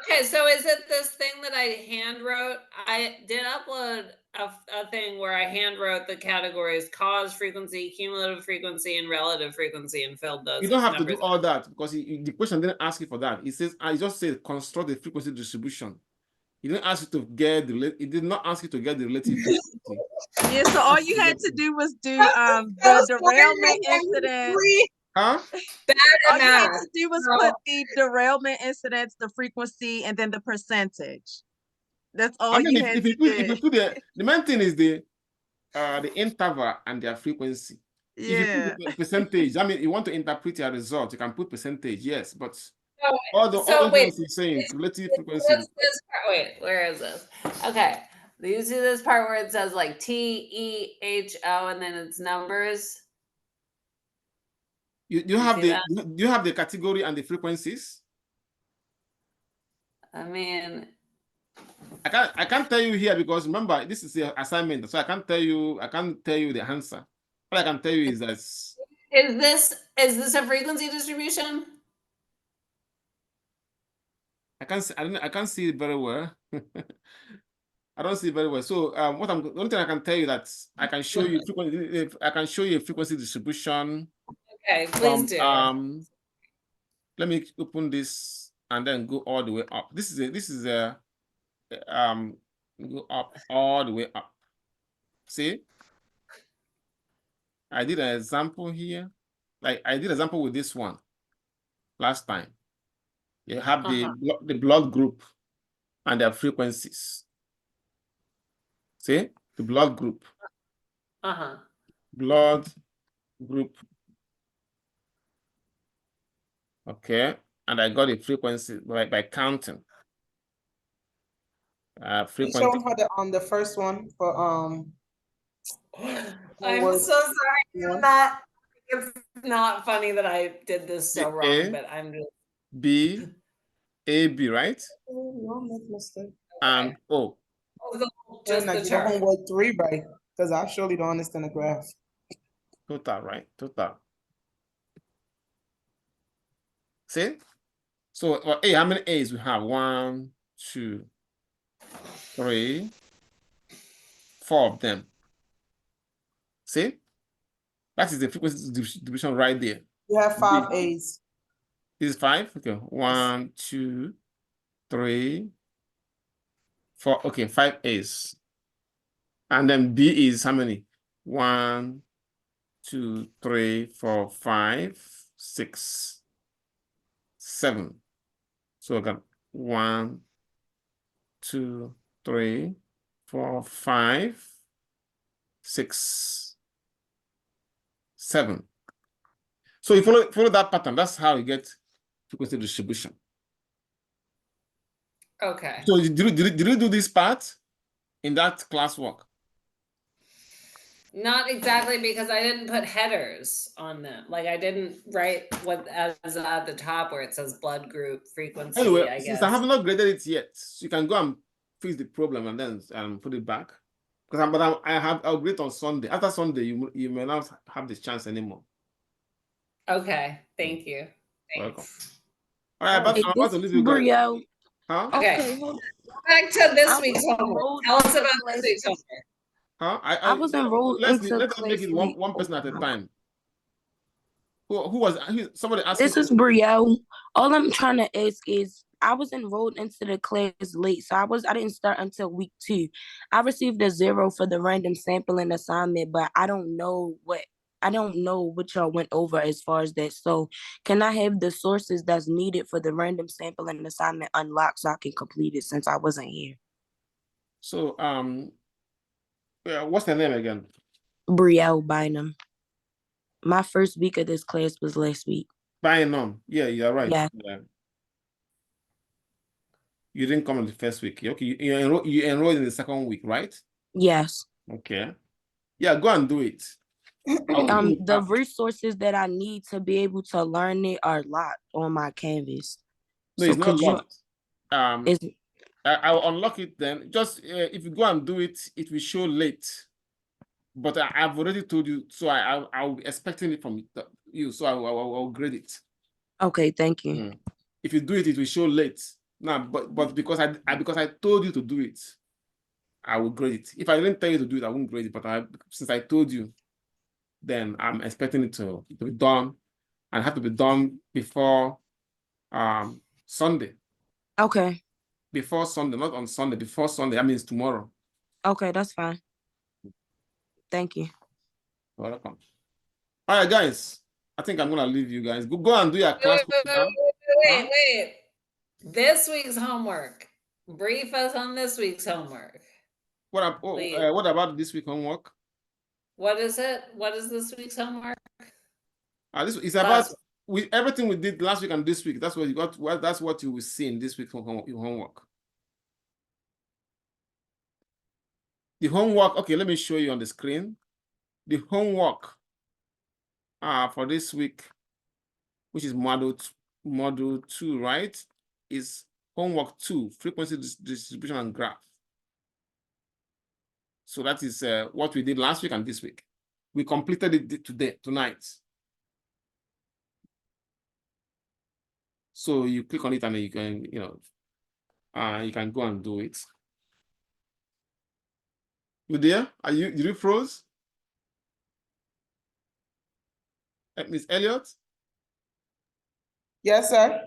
Okay, so is it this thing that I hand wrote? I did upload a thing where I hand wrote the categories: cause frequency, cumulative frequency, and relative frequency, and filled those. You don't have to do numbers. all that because the question didn't ask you for that. It says, I just said construct the frequency distribution. It didn't ask you to get it did not ask you to get the relative frequency. Yeah, so all you had to do was do the derailment incident. Huh? All you had to do was put the derailment incidents, the frequency, and then the percentage. That's all you had to do. If you put the main thing is the interval and their frequency. If you put the percentage, I mean, you want to interpret your result, you can put percentage, yes, but all the things he's saying, relative frequency. What's this part? Wait, where is this? Okay. Do you see this part where it says like TEHO and then it's numbers? You have the category and the frequencies? I mean, I can't tell you here because remember this is the assignment, so I can't tell you the answer. All I can tell you is that is this a frequency distribution? I can't see it very well. I don't see it very well. So the only thing I can tell you that I can show you frequency. I can show you a frequency distribution. Okay, please do. Let me open this and then go all the way up. This is a go up all the way up. See, I did an example here. Like I did an example with this one last time. You have the blood group and their frequencies. See the blood group. Blood group. Okay, and I got a frequency by counting. Frequency. Show her on the first one for I'm so sorry. It's not funny that I did this so wrong, but I'm just B, A, B, right? And O. Just the chart. Homework 3, right? Because I surely don't understand the graph. Total, right? Total. See? So A, how many A's we have? 1, 2, 3, 4 of them. See? That is the frequency distribution right there. You have 5 A's. This is 5? Okay. 1, 2, 3, 4. Okay, 5 A's. And then B is how many? 1, 2, 3, 4, 5, 6, 7. So I got 1, 2, 3, 4, 5, 6, 7. So you follow that pattern. That's how you get frequency distribution. okay. So did you do this part in that classwork? Not exactly, because I didn't put headers on them. Like I didn't write what as at the top where it says blood group frequency. Anyway, I guess since I have not graded it yet, so you can go and fix the problem and then put it back. Because I'll grade on Sunday. After Sunday, you may not have this chance anymore. Okay, thank you. Welcome. All right, but I'm about to leave you guys. Brio. Huh? Okay. Back to this week's homework. Tell us about this week's homework. Huh? I was enrolled Let's into make it one person at a time. Who was somebody asked? This is Brielle. All I'm trying to ask is, I was enrolled into the class late, so I didn't start until week 2. I received a 0 for the random sampling assignment, but I don't know what y'all went over as far as that. So can I have the sources that's needed for the random sampling assignment unlocked so I can complete it since I wasn't here? So what's the name again? Brielle Bynum. My first week of this class was last week. Bynum. Yeah, you're right. Yeah. You didn't come on the first week. Okay, you enrolled in the second week, right? Yes. Okay. Yeah, go and do it. I'll give you, The resources that I need to be able to learn it are locked on my Canvas. no, So it's not could you? locked. Is I'll unlock it then. Just if you go and do it, it will show late. But I've already told you, so I'll be expecting it from you. So I'll grade it. okay? Thank you. If you do it, it will show late. Now, but because I told you to do it, I will grade it. If I didn't tell you to do it, I won't grade it. But since I told you, then I'm expecting it to be done, and have to be done before Sunday. Okay. Before Sunday, not on Sunday. Before Sunday, that means tomorrow. Okay, that's fine. Thank you. Welcome. All right, guys. I think I'm gonna leave you guys. Go and do your class. Wait. This week's homework. Brief us on this week's homework. What about this week homework? What is it? What is this week's homework? This is about everything we did last week and this week. That's what you got. That's what you will see in this week's homework. The homework. Okay, let me show you on the screen. The homework for this week, which is module 2, right? Is homework 2, frequency distribution and graph. So that is what we did last week and this week. We completed it tonight. So you click on it and you can, you can go and do it. You there? Did you froze? Miss Elliot? Yes, sir.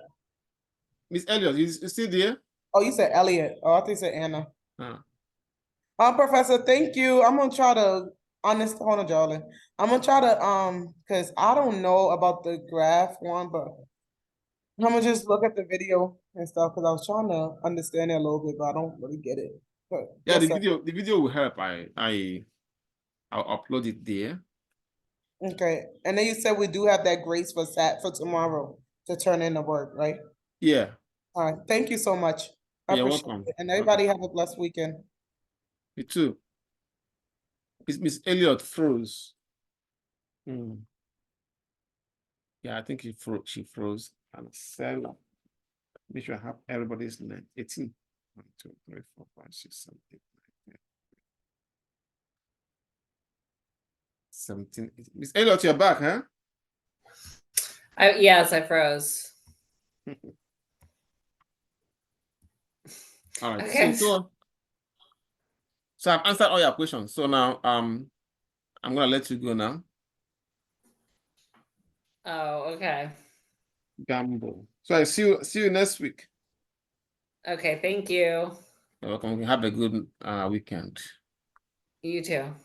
Miss Elliot, you still there? Oh, you said Elliot. Oh, I think you said Anna. Professor, thank you. I'm gonna try to understand. Hold on, Jarlin. I'm gonna try to because I don't know about the graph one, but I'm gonna just look at the video and stuff because I was trying to understand it a little bit, but I don't really get it. But Yeah, yes, the video will help. I'll upload it there. okay. And then you said we do have that grace for tomorrow to turn in the work, right? Yeah. All right. Thank you so much. You're welcome. It. And everybody have a blessed weekend. You too. Miss Elliot froze. Yeah, I think she froze. And Sarah. Make sure I have everybody's name. 18. 1, 2, 3, 4, 5, 6, 7, 8, 9, 10. 17. Miss Elliot, you're back, huh? Yes, I froze. All right. Okay. So I've answered all your questions. So now I'm gonna let you go now. Oh, okay. Gamble. So I see you next week. Okay, thank you. You're welcome. Have a good weekend. You too.